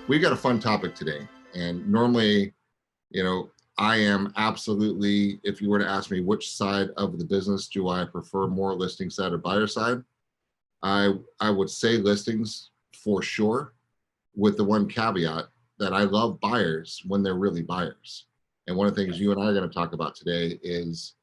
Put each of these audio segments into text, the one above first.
we got a fun topic today. And normally, you know, I am absolutely, if you were to ask me which side of the business do I prefer more, listing side or buyer side, I would say listings for sure, with the one caveat that I love buyers when they're really buyers. And one of the things you and I are going to talk about today is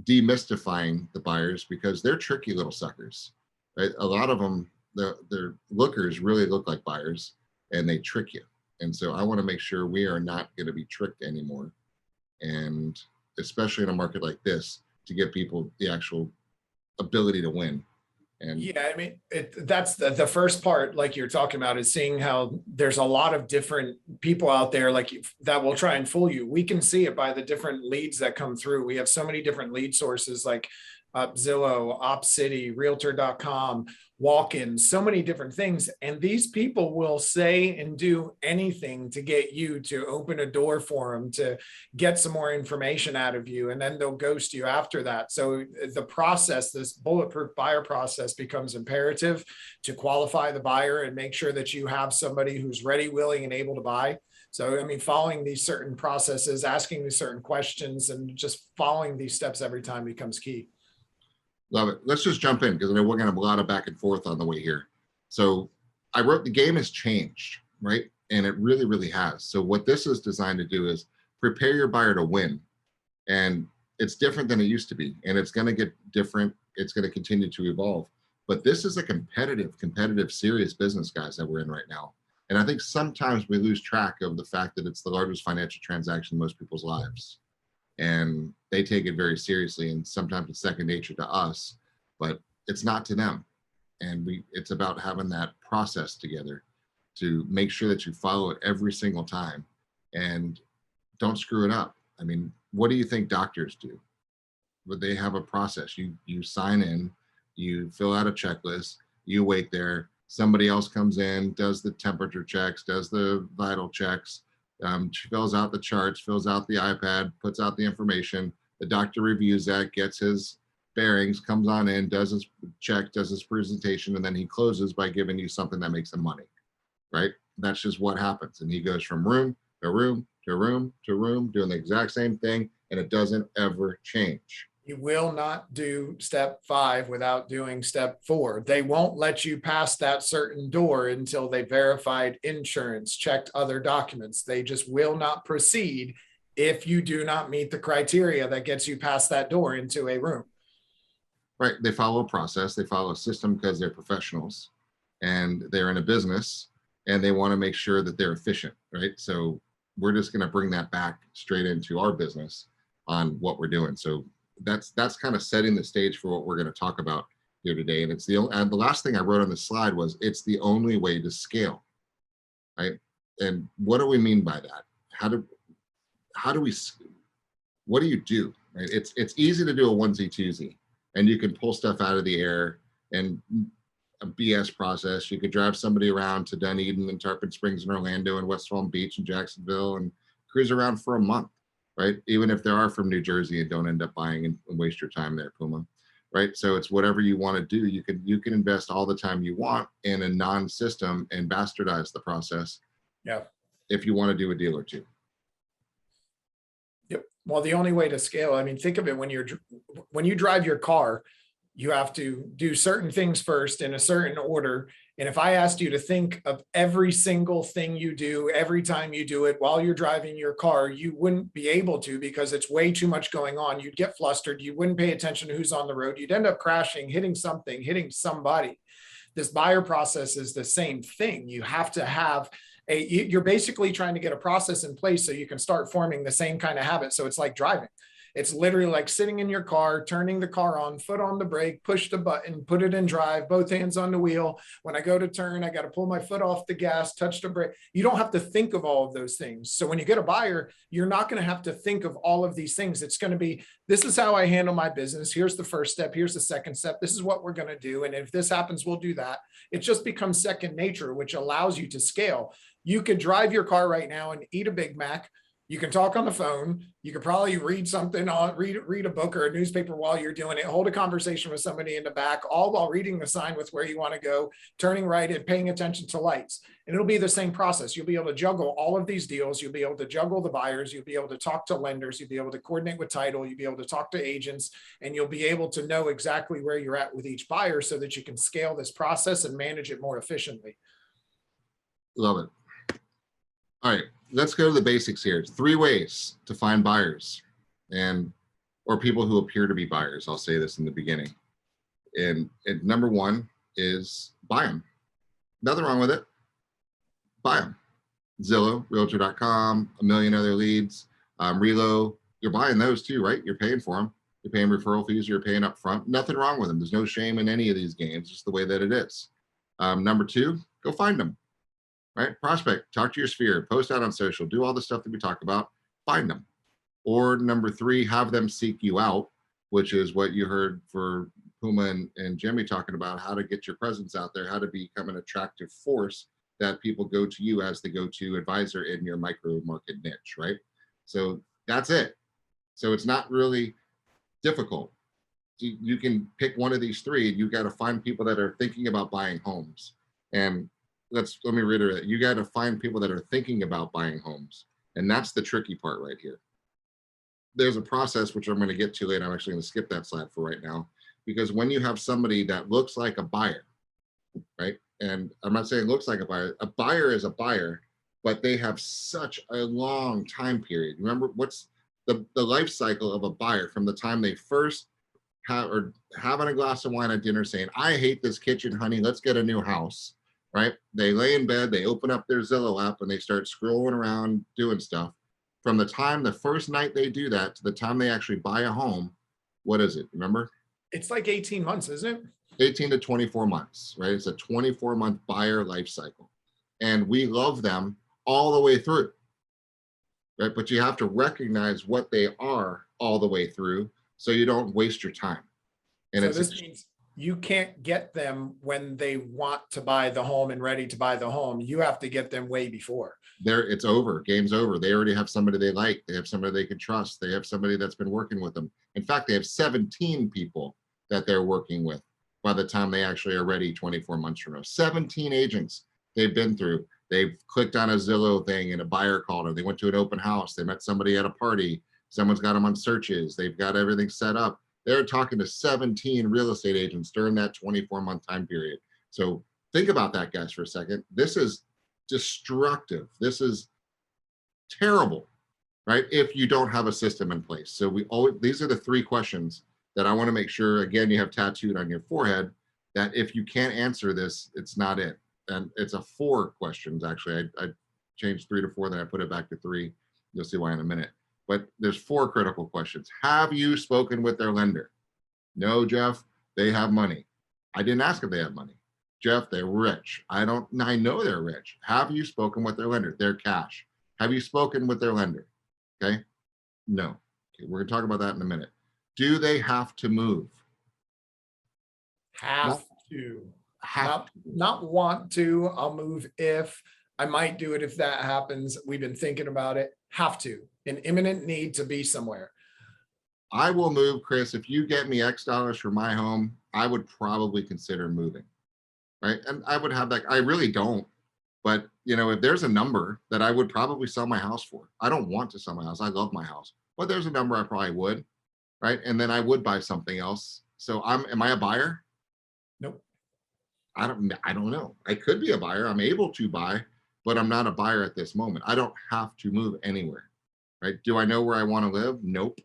demystifying the buyers, because they're tricky little suckers, right? A lot of them, their lookers really look like buyers and they trick you. And so I want to make sure we are not going to be tricked anymore. And especially in a market like this, to give people the actual ability to win. And yeah, I mean, that's the first part, like you're talking about, is seeing how there's a lot of different people out there that will try and fool you. We can see it by the different leads that come through. We have so many different lead sources like Zillow, OpCity, Realtor.com, walk-ins, so many different things. And these people will say and do anything to get you to open a door for them, to get some more information out of you, and then they'll ghost you after that. So the process, this bulletproof buyer process, becomes imperative to qualify the buyer and make sure that you have somebody who's ready, willing, and able to buy. So, I mean, following these certain processes, asking these certain questions, and just following these steps every time becomes key. love it. Let's just jump in, because I know we're going to have a lot of back and forth on the way here. So I wrote, the game has changed, right? And it really, really has. So what this is designed to do is prepare your buyer to win. And it's different than it used to be. And it's going to get different. It's going to continue to evolve. But this is a competitive, serious business, guys, that we're in right now. And I think sometimes we lose track of the fact that it's the largest financial transaction in most people's lives. And they take it very seriously, and sometimes it's second nature to us, but it's not to them. And it's about having that process together to make sure that you follow it every single time and don't screw it up. I mean, what do you think doctors do? But they have a process. You sign in, you fill out a checklist, you wait there, somebody else comes in, does the temperature checks, does the vital checks, fills out the charts, fills out the iPad, puts out the information. The doctor reviews that, gets his bearings, comes on in, does his check, does his presentation, and then he closes by giving you something that makes him money, right? That's just what happens. And he goes from room to room to room to room, doing the exact same thing, and it doesn't ever change. You will not do step 5 without doing step 4. They won't let you pass that certain door until they verified insurance, checked other documents. They just will not proceed if you do not meet the criteria that gets you past that door into a room. Right. They follow a process. They follow a system because they're professionals and they're in a business and they want to make sure that they're efficient. Right. So we're just going to bring that back straight into our business on what we're doing. So that's kind of setting the stage for what we're going to talk about here today. And it's the last thing I wrote on the slide was, it's the only way to scale, right? And what do we mean by that? What do you do, right? It's easy to do a onesie twosie, and you can pull stuff out of the air and a BS process. You could drive somebody around to Dunedin and Tarpon Springs and Orlando and West Palm Beach and Jacksonville and cruise around for a month. Right? Even if they are from New Jersey and don't end up buying and waste your time there, Puma. Right? So it's whatever you want to do. You can invest all the time you want in a non-system and bastardize the process. Yeah. If you want to do a deal or two. Yep. Well, the only way to scale, I mean, think of it when you drive your car, you have to do certain things first in a certain order. And if I asked you to think of every single thing you do every time you do it while you're driving your car, you wouldn't be able to, because it's way too much going on. You'd get flustered. You wouldn't pay attention to who's on the road. You'd end up crashing, hitting something, hitting somebody. This buyer process is the same thing. You have to have you're basically trying to get a process in place so you can start forming the same kind of habit. So it's like driving. It's literally like sitting in your car, turning the car on, foot on the brake, push the button, put it in drive, both hands on the wheel. When I go to turn, I got to pull my foot off the gas, touch the brake. You don't have to think of all of those things. So when you get a buyer, you're not going to have to think of all of these things. It's going to be, this is how I handle my business. Here's the first step. Here's the second step. This is what we're going to do. And if this happens, we'll do that. It just becomes second nature, which allows you to scale. You could drive your car right now and eat a Big Mac, You can talk on the phone. You could probably read something on read a book or a newspaper while you're doing it, hold a conversation with somebody in the back, all while reading the sign with where you want to go, turning right and paying attention to lights. And it'll be the same process. You'll be able to juggle all of these deals. You'll be able to juggle the buyers. You'll be able to talk to lenders. You'll be able to coordinate with title. You'll be able to talk to agents, and you'll be able to know exactly where you're at with each buyer so that you can scale this process and manage it more efficiently. Love it. All right, let's go to the basics here. 3 ways to find buyers or people who appear to be buyers. I'll say this in the beginning. And number 1 is buy them. Nothing wrong with it. Buy them. Zillow, Realtor.com, a million other leads, Relo. You're buying those too, right? You're paying for them. You're paying referral fees. You're paying up front. Nothing wrong with them. There's no shame in any of these games. Just the way that it is. Number 2, go find them. Right? Prospect, talk to your sphere, post out on social, do all the stuff that we talk about, find them. Or number 3, have them seek you out, which is what you heard for Puma and Jimmy talking about, how to get your presence out there, how to become an attractive force that people go to you as the go-to advisor in your micro market niche, right? So that's it. So it's not really difficult. You can pick one of these 3, and you got to find people that are thinking about buying homes. And let me reiterate, you got to find people that are thinking about buying homes. And that's the tricky part right here. There's a process, which I'm going to get to later. I'm actually going to skip that slide for right now, because when you have somebody that looks like a buyer, right? And I'm not saying looks like a buyer is a buyer, but they have such a long time period. Remember, what's the life cycle of a buyer from the time they first having a glass of wine at dinner saying, I hate this kitchen, honey, let's get a new house. Right? They lay in bed, they open up their Zillow app, and they start scrolling around doing stuff. From the time the first night they do that to the time they actually buy a home, what is it? Remember? It's like 18 months, isn't it? 18 to 24 months, right? It's a 24-month buyer life cycle. And we love them all the way through, right? But you have to recognize what they are all the way through so you don't waste your time. And so this means you can't get them when they want to buy the home and ready to buy the home. You have to get them way before. It's over. Game's over. They already have somebody they like. They have somebody they can trust. They have somebody that's been working with them. In fact, they have 17 people that they're working with by the time they actually are ready 24 months from now. 17 agents they've been through. They've clicked on a Zillow thing and a buyer called them. They went to an open house. They met somebody at a party. Someone's got them on searches. They've got everything set up. They're talking to 17 real estate agents during that 24-month time period. So think about that, guys, for a second. This is destructive. This is terrible, right? If you don't have a system in place. So these are the 3 questions that I want to make sure, again, you have tattooed on your forehead, that if you can't answer this, it's not it. And it's a 4 questions, actually. I changed 3 to 4, then I put it back to 3. You'll see why in a minute. But there's 4 critical questions. Have you spoken with their lender? No, Jeff, they have money. I didn't ask if they have money. Jeff, they're rich. I know they're rich. Have you spoken with their lender? They're cash. Have you spoken with their lender? Okay. No. Okay, we're going to talk about that in a minute. Do they have to move? Have to. Not want to. I'll move if. I might do it if that happens. We've been thinking about it. Have to. An imminent need to be somewhere. I will move, Chris. If you get me X dollars for my home, I would probably consider moving. Right. And I would have that. I really don't. But, if there's a number that I would probably sell my house for, I don't want to sell my house. I love my house. But there's a number I probably would. Right. And then I would buy something else. So am I a buyer? Nope. I don't know. I could be a buyer. I'm able to buy, but I'm not a buyer at this moment. I don't have to move anywhere. Right? Do I know where I want to live? Nope.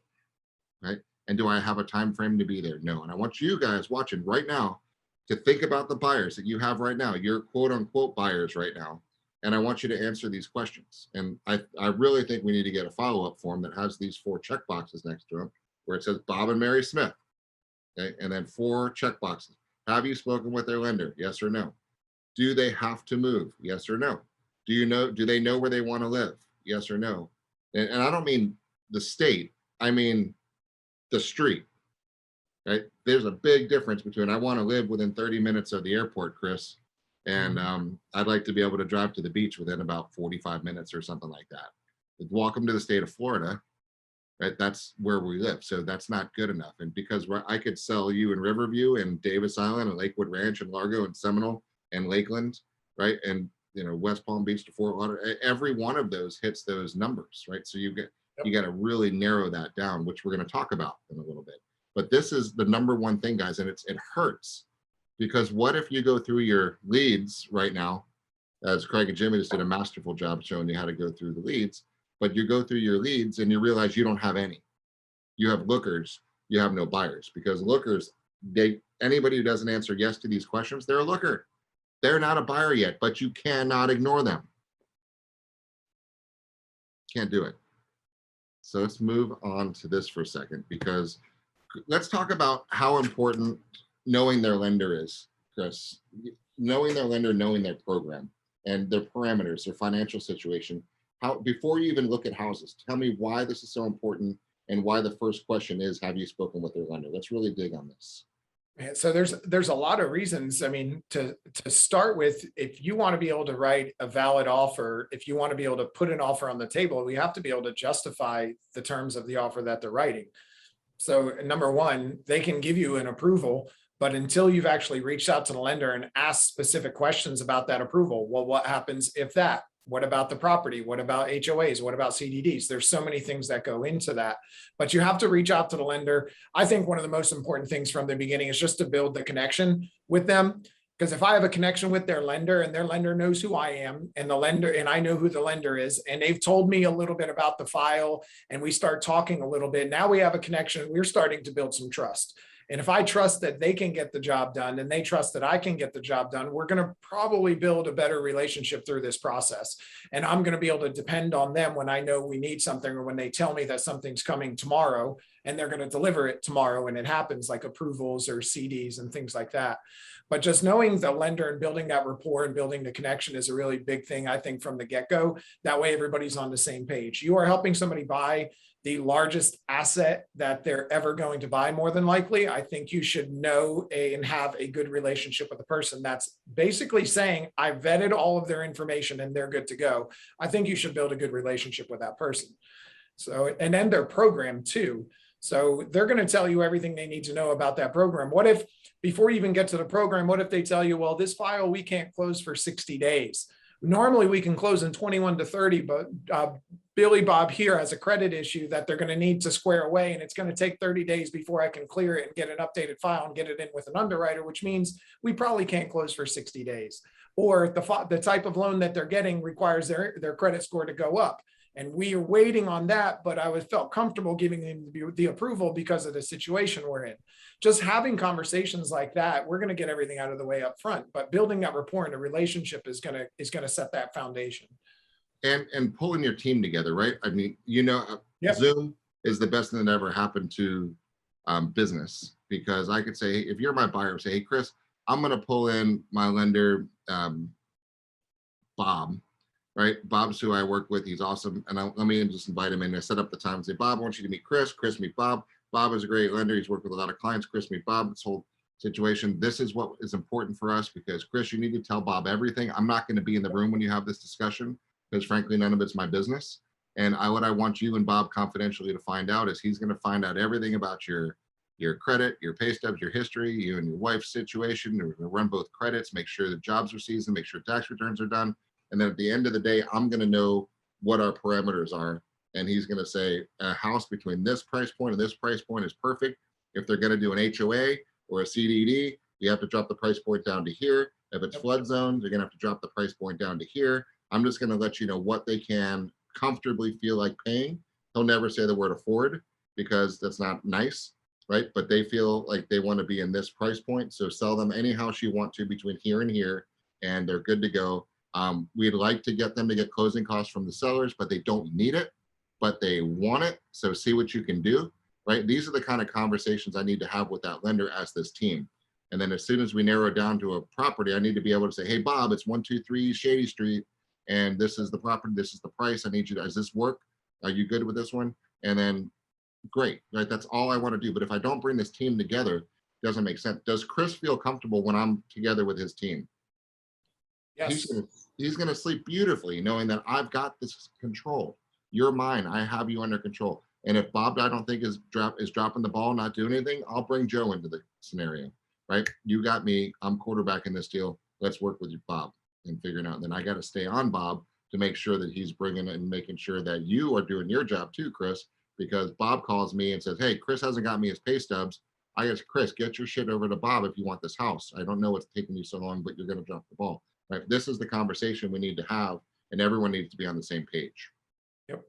Right? And do I have a time frame to be there? No. And I want you guys watching right now to think about the buyers that you have right now, your quote unquote buyers right now. And I want you to answer these questions. And I really think we need to get a follow-up form that has these 4 check boxes next to them where it says Bob and Mary Smith. Okay? And then 4 check boxes. Have you spoken with their lender? Yes or no. Do they have to move? Yes or no. Do they know where they want to live? Yes or no. And I don't mean the state, I mean the street, right? There's a big difference between I want to live within 30 minutes of the airport, Chris, and I'd like to be able to drive to the beach within about 45 minutes or something like that. Welcome to the state of Florida, right? That's where we live. So that's not good enough. And because I could sell you in Riverview and Davis Island and Lakewood Ranch and Largo and Seminole and Lakeland, right? And West Palm Beach to Fort Lauderdale, every one of those hits those numbers, right? So you got to really narrow that down, which we're going to talk about in a little bit. But this is the number one thing, guys, and it hurts, because what if you go through your leads right now, as Craig and Jimmy just did a masterful job showing you how to go through the leads, but you go through your leads and you realize you don't have any. You have lookers, you have no buyers, because lookers, anybody who doesn't answer yes to these questions, they're a looker. They're not a buyer yet, but you cannot ignore them. Can't do it. So let's move on to this for a second, because let's talk about how important knowing their lender is, Chris. Knowing their lender, knowing their program and their parameters, their financial situation. Before you even look at houses, tell me why this is so important and why the first question is, have you spoken with their lender? Let's really dig on this. So there's a lot of reasons. I mean, to start with, if you want to be able to write a valid offer, if you want to be able to put an offer on the table, we have to be able to justify the terms of the offer that they're writing. So number one, they can give you an approval, but until you've actually reached out to the lender and asked specific questions about that approval, well, what happens if that? What about the property? What about HOAs? What about CDDs? There's so many things that go into that, but you have to reach out to the lender. I think one of the most important things from the beginning is just to build the connection with them. Because if I have a connection with their lender and their lender knows who I am and I know who the lender is, and they've told me a little bit about the file and we start talking a little bit, now we have a connection. We're starting to build some trust. And if I trust that they can get the job done and they trust that I can get the job done, we're going to probably build a better relationship through this process. And I'm going to be able to depend on them when I know we need something, or when they tell me that something's coming tomorrow and they're going to deliver it tomorrow and it happens, like approvals or CDs and things like that. But just knowing the lender and building that rapport and building the connection is a really big thing, I think, from the get-go. That way everybody's on the same page. You are helping somebody buy the largest asset that they're ever going to buy, more than likely. I think you should know and have a good relationship with the person that's basically saying, I vetted all of their information and they're good to go. I think you should build a good relationship with that person. So, and then their program too. So they're going to tell you everything they need to know about that program. What if, before you even get to the program, what if they tell you, well, this file we can't close for 60 days. Normally we can close in 21 to 30, but Billy Bob here has a credit issue that they're going to need to square away, and it's going to take 30 days before I can clear it and get an updated file and get it in with an underwriter, which means we probably can't close for 60 days. Or the type of loan that they're getting requires their credit score to go up. And we are waiting on that, but I felt comfortable giving them the approval because of the situation we're in. Just having conversations like that, we're going to get everything out of the way up front, but building that rapport and a relationship is going to set that foundation. And pulling your team together, right? I mean, Yep. Zoom is the best thing that ever happened to business, because I could say, if you're my buyer, say, hey, Chris, I'm going to pull in my lender, Bob. Right? Bob's who I work with. He's awesome. And let me just invite him in. I set up the time and say, Bob, I want you to meet Chris. Chris, meet Bob. Bob is a great lender. He's worked with a lot of clients. Chris, meet Bob. This whole situation. This is what is important for us, because Chris, you need to tell Bob everything. I'm not going to be in the room when you have this discussion, because frankly, none of it's my business. And what I want you and Bob confidentially to find out is he's going to find out everything about your credit, your pay stubs, your history, you and your wife's situation. We're going to run both credits, make sure the jobs are seasoned, make sure tax returns are done. And then at the end of the day, I'm going to know what our parameters are. And he's going to say a house between this price point and this price point is perfect. If they're going to do an HOA or a CDD, you have to drop the price point down to here. If it's flood zones, you're going to have to drop the price point down to here. I'm just going to let you know what they can comfortably feel like paying. He'll never say the word afford, because that's not nice, right? But they feel like they want to be in this price point. So sell them any house you want to between here and here, and they're good to go. We'd like to get them to get closing costs from the sellers, but they don't need it, but they want it. So see what you can do, right? These are the kind of conversations I need to have with that lender as this team. And then as soon as we narrow it down to a property, I need to be able to say, hey, Bob, it's 123 Shady Street, and this is the property, this is the price. I need you to, does this work? Are you good with this one? And then great, right? That's all I want to do. But if I don't bring this team together, it doesn't make sense. Does Chris feel comfortable when I'm together with his team? Yes. He's going to sleep beautifully knowing that I've got this control. You're mine. I have you under control. And if Bob, I don't think is dropping the ball, not doing anything, I'll bring Joe into the scenario, right? You got me. I'm quarterbacking this deal. Let's work with you, Bob, and figuring out. And then I got to stay on Bob to make sure that he's bringing it and making sure that you are doing your job too, Chris, because Bob calls me and says, hey, Chris hasn't got me his pay stubs. I guess, Chris, get your shit over to Bob if you want this house. I don't know what's taking you so long, but you're going to drop the ball, right? This is the conversation we need to have, and everyone needs to be on the same page. Yep.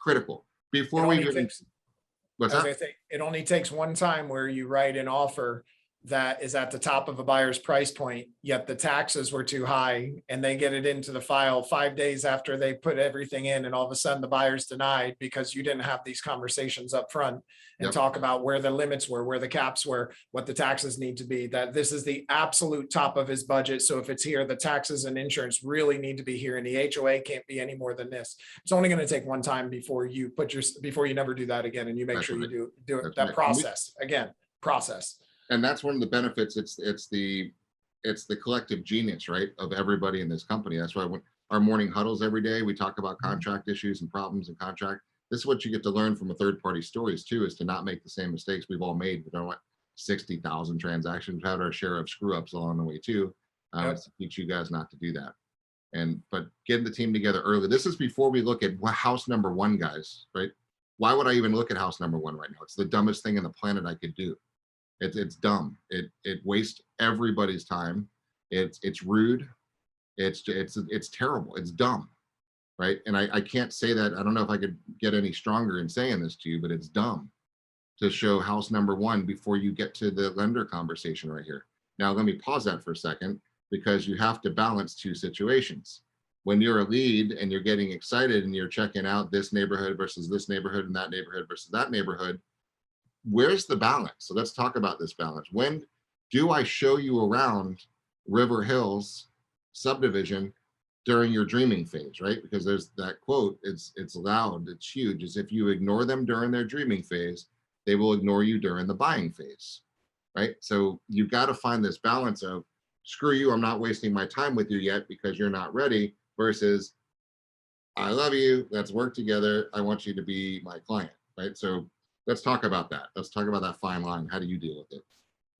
Critical. Before we even, what's that? It only takes one time where you write an offer that is at the top of a buyer's price point, yet the taxes were too high, and they get it into the file 5 days after they put everything in, and all of a sudden the buyer's denied because you didn't have these conversations up front and talk about where the limits were, where the caps were, what the taxes need to be, that this is the absolute top of his budget. So if it's here, the taxes and insurance really need to be here, and the HOA can't be any more than this. It's only going to take one time before you never do that again, and you make sure you do it. That process again, process. And that's one of the benefits. It's the collective genius, right, of everybody in this company. That's why when our morning huddles every day, we talk about contract issues and problems in contract. This is what you get to learn from a third-party stories too, is to not make the same mistakes we've all made. We don't want 60,000 transactions. We've had our share of screw ups along the way too. To teach you guys not to do that. But getting the team together early. This is before we look at house number one, guys, right? Why would I even look at house number one right now? It's the dumbest thing on the planet I could do. It's dumb. It wastes everybody's time. It's rude. It's terrible. It's dumb, right? And I can't say that. I don't know if I could get any stronger in saying this to you, but it's dumb to show house number one before you get to the lender conversation right here. Now, let me pause that for a second, because you have to balance two situations. When you're a lead and you're getting excited and you're checking out this neighborhood versus this neighborhood and that neighborhood versus that neighborhood, where's the balance? So let's talk about this balance. When do I show you around River Hills subdivision during your dreaming phase, right? Because there's that quote, it's loud, it's huge, is if you ignore them during their dreaming phase, they will ignore you during the buying phase, right? So you've got to find this balance of, screw you, I'm not wasting my time with you yet because you're not ready, versus I love you, let's work together, I want you to be my client, right? So let's talk about that. Let's talk about that fine line. How do you deal with it?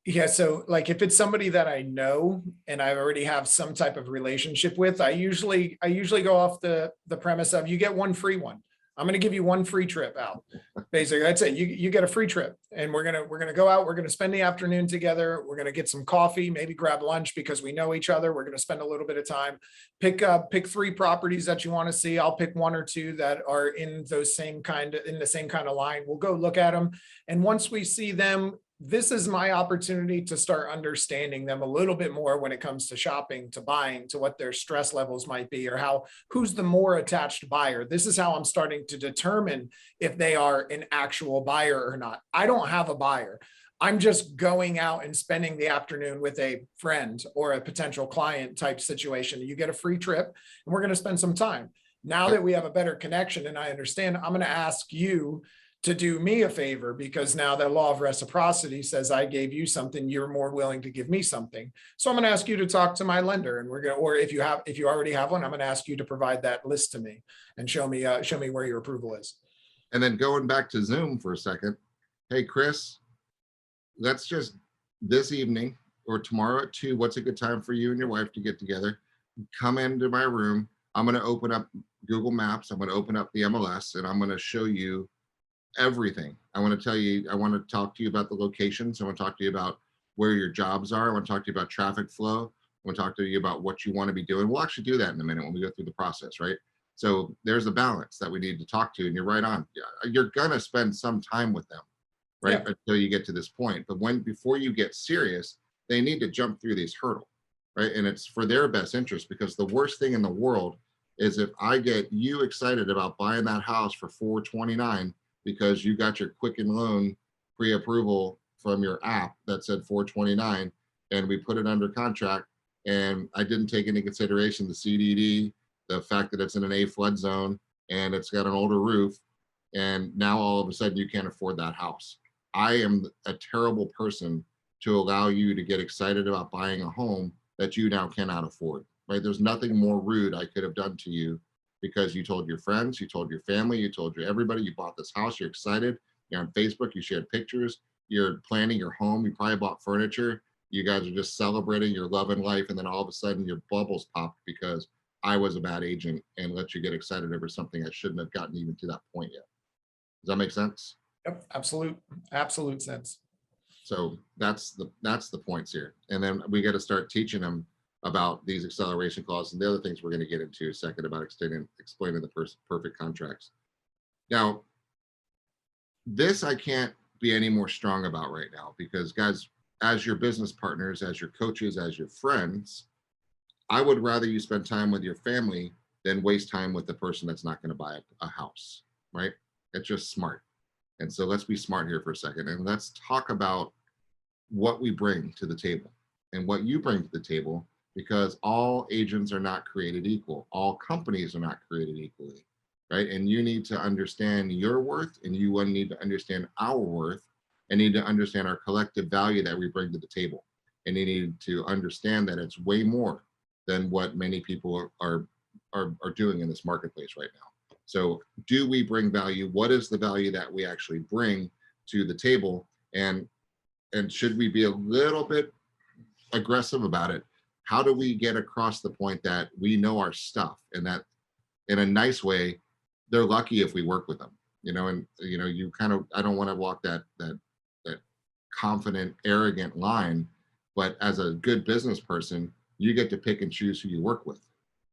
Yeah. So like if it's somebody that I know and I already have some type of relationship with, I usually go off the premise of, you get one free one. I'm going to give you one free trip out. Basically, that's it. You get a free trip, and we're going to go out. We're going to spend the afternoon together. We're going to get some coffee, maybe grab lunch because we know each other. We're going to spend a little bit of time. Pick 3 properties that you want to see. I'll pick 1 or 2 that are in the same kind of line. We'll go look at them. And once we see them, this is my opportunity to start understanding them a little bit more when it comes to shopping, to buying, to what their stress levels might be, or who's the more attached buyer. This is how I'm starting to determine if they are an actual buyer or not. I don't have a buyer. I'm just going out and spending the afternoon with a friend or a potential client type situation. You get a free trip and we're going to spend some time. Now that we have a better connection and I understand, I'm going to ask you to do me a favor, because now the law of reciprocity says I gave you something, you're more willing to give me something. So I'm going to ask you to talk to my lender, and or if you already have one, I'm going to ask you to provide that list to me and show me where your approval is. And then going back to Zoom for a second. Hey, Chris, let's just this evening or tomorrow at 2, what's a good time for you and your wife to get together? Come into my room. I'm going to open up Google Maps. I'm going to open up the MLS, and I'm going to show you everything. I want to tell you, I want to talk to you about the locations. I want to talk to you about where your jobs are. I want to talk to you about traffic flow. I want to talk to you about what you want to be doing. We'll actually do that in a minute when we go through the process, right? So there's a balance that we need to talk to, and you're right on. You're going to spend some time with them, right? Yeah. Until you get to this point. But before you get serious, they need to jump through these hurdles, right? And it's for their best interest, because the worst thing in the world is if I get you excited about buying that house for $429 because you got your Quicken Loan pre-approval from your app that said $429, and we put it under contract, and I didn't take into consideration the CDD, the fact that it's in an A flood zone and it's got an older roof, and now all of a sudden you can't afford that house. I am a terrible person to allow you to get excited about buying a home that you now cannot afford, right? There's nothing more rude I could have done to you because you told your friends, you told your family, you told everybody, you bought this house, you're excited, you're on Facebook, you shared pictures, you're planning your home, you probably bought furniture, you guys are just celebrating your love and life, and then all of a sudden your bubbles popped because I was a bad agent and let you get excited over something I shouldn't have gotten even to that point yet. Does that make sense? Yep, absolute sense. So that's the points here. And then we got to start teaching them about these acceleration clauses and the other things we're going to get into in a second about explaining the perfect contracts. Now, this I can't be any more strong about right now, because guys, as your business partners, as your coaches, as your friends, I would rather you spend time with your family than waste time with the person that's not going to buy a house, right? It's just smart. And so let's be smart here for a second, and let's talk about what we bring to the table and what you bring to the table, because all agents are not created equal. All companies are not created equally, right? And you need to understand your worth, and you need to understand our worth, and need to understand our collective value that we bring to the table. And you need to understand that it's way more than what many people are doing in this marketplace right now. So do we bring value? What is the value that we actually bring to the table? And should we be a little bit aggressive about it? How do we get across the point that we know our stuff, and that in a nice way, they're lucky if we work with them, and you kind of, I don't want to walk that confident, arrogant line, but as a good business person, you get to pick and choose who you work with.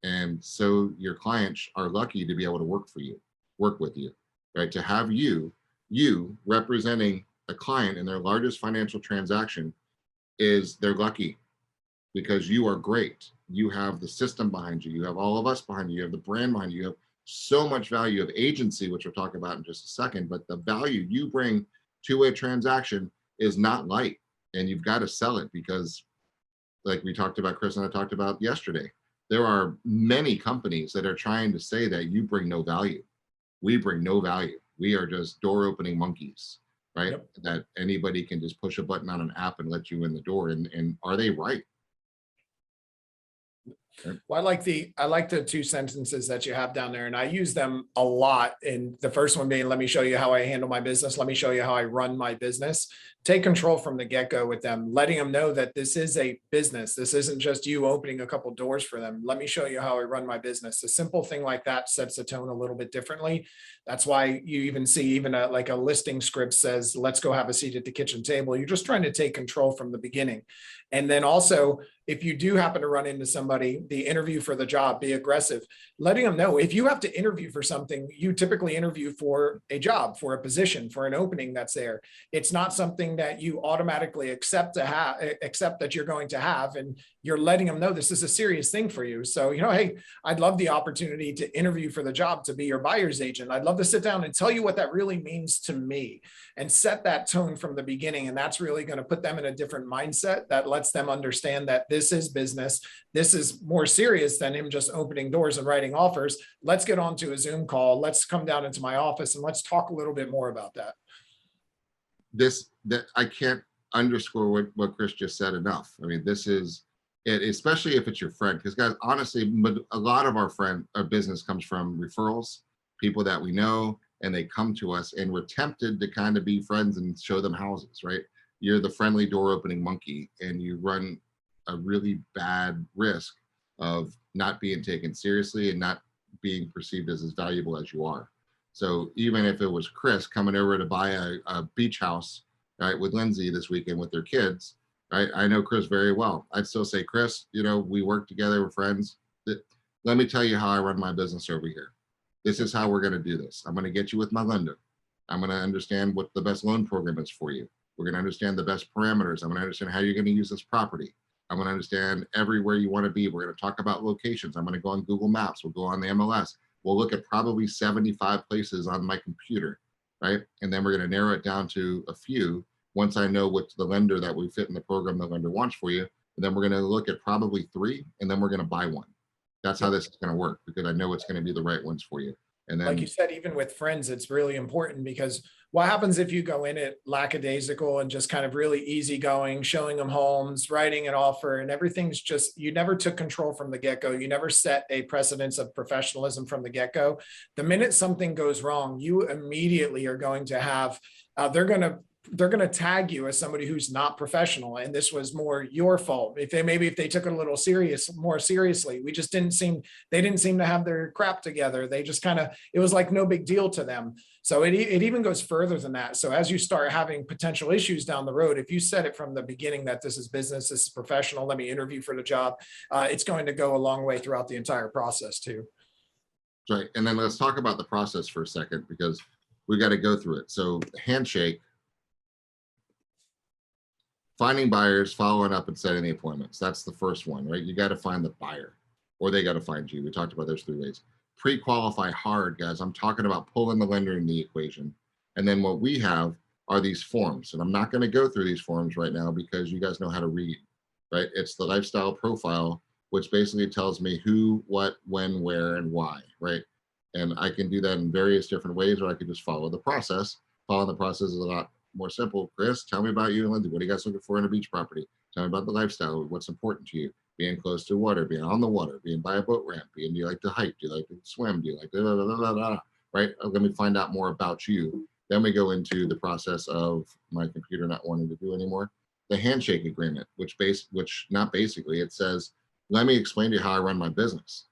And so your clients are lucky to be able to work with you, right? To have you representing a client in their largest financial transaction they're lucky, because you are great. You have the system behind you. You have all of us behind you. You have the brand behind you. You have so much value of agency, which we'll talk about in just a second, but the value you bring to a transaction is not light, and you've got to sell it, because like we talked about, Chris and I talked about yesterday, there are many companies that are trying to say that you bring no value. We bring no value. We are just door opening monkeys, right? Yep. That anybody can just push a button on an app and let you in the door. And are they right? Well, I like the two sentences that you have down there, and I use them a lot. And the first one being, let me show you how I handle my business. Let me show you how I run my business. Take control from the get-go with them, letting them know that this is a business. This isn't just you opening a couple doors for them. Let me show you how I run my business. A simple thing like that sets the tone a little bit differently. That's why you even see like a listing script says, let's go have a seat at the kitchen table. You're just trying to take control from the beginning. And then also, if you do happen to run into somebody, the interview for the job, be aggressive, letting them know if you have to interview for something, you typically interview for a job, for a position, for an opening that's there. It's not something that you automatically accept that you're going to have, and you're letting them know this is a serious thing for you. So, hey, I'd love the opportunity to interview for the job, to be your buyer's agent. I'd love to sit down and tell you what that really means to me, and set that tone from the beginning. And that's really going to put them in a different mindset that lets them understand that this is business. This is more serious than him just opening doors and writing offers. Let's get on to a Zoom call. Let's come down into my office and let's talk a little bit more about that. That I can't underscore what Chris just said enough. I mean, this is it, especially if it's your friend, because guys, honestly, a lot of our business comes from referrals, people that we know, and they come to us, and we're tempted to kind of be friends and show them houses, right? You're the friendly door opening monkey, and you run a really bad risk of not being taken seriously and not being perceived as valuable as you are. So even if it was Chris coming over to buy a beach house, right, with Lindsay this weekend with their kids, right? I know Chris very well. I'd still say, Chris, we work together, we're friends. Let me tell you how I run my business over here. This is how we're going to do this. I'm going to get you with my lender. I'm going to understand what the best loan program is for you. We're going to understand the best parameters. I'm going to understand how you're going to use this property. I'm going to understand everywhere you want to be. We're going to talk about locations. I'm going to go on Google Maps. We'll go on the MLS. We'll look at probably 75 places on my computer, right? And then we're going to narrow it down to a few once I know what's the lender that we fit in the program the lender wants for you. And then we're going to look at probably 3, and then we're going to buy one. That's how this is going to work, because I know it's going to be the right ones for you. And Like you then, said, even with friends, it's really important, because what happens if you go in it lackadaisical and just kind of really easygoing, showing them homes, writing an offer, and everything's just, you never took control from the get-go. You never set a precedence of professionalism from the get-go. The minute something goes wrong, you immediately are going to have, they're going to tag you as somebody who's not professional, and this was more your fault. If they took it a little more seriously, they didn't seem to have their crap together. They just kind of, it was like no big deal to them. So it even goes further than that. So as you start having potential issues down the road, if you set it from the beginning that this is business, this is professional, let me interview for the job, it's going to go a long way throughout the entire process too. right. And then let's talk about the process for a second, because we got to go through it. So handshake, finding buyers, following up, and setting the appointments. That's the first one, right? You got to find the buyer, or they got to find you. We talked about those 3 ways. Pre-qualify hard, guys. I'm talking about pulling the lender in the equation. And then what we have are these forms. And I'm not going to go through these forms right now because you guys know how to read, right? It's the lifestyle profile, which basically tells me who, what, when, where, and why, right? And I can do that in various different ways, or I could just follow the process. Following the process is a lot more simple. Chris, tell me about you and Lindsay. What are you guys looking for in a beach property? Tell me about the lifestyle. What's important to you? Being close to water, being on the water, being by a boat ramp, do you like to hike? Do you like to swim? Do you like to right? Let me find out more about you. Then we go into the process of my computer not wanting to do anymore. The handshake agreement, which not basically, it says, let me explain to you how I run my business.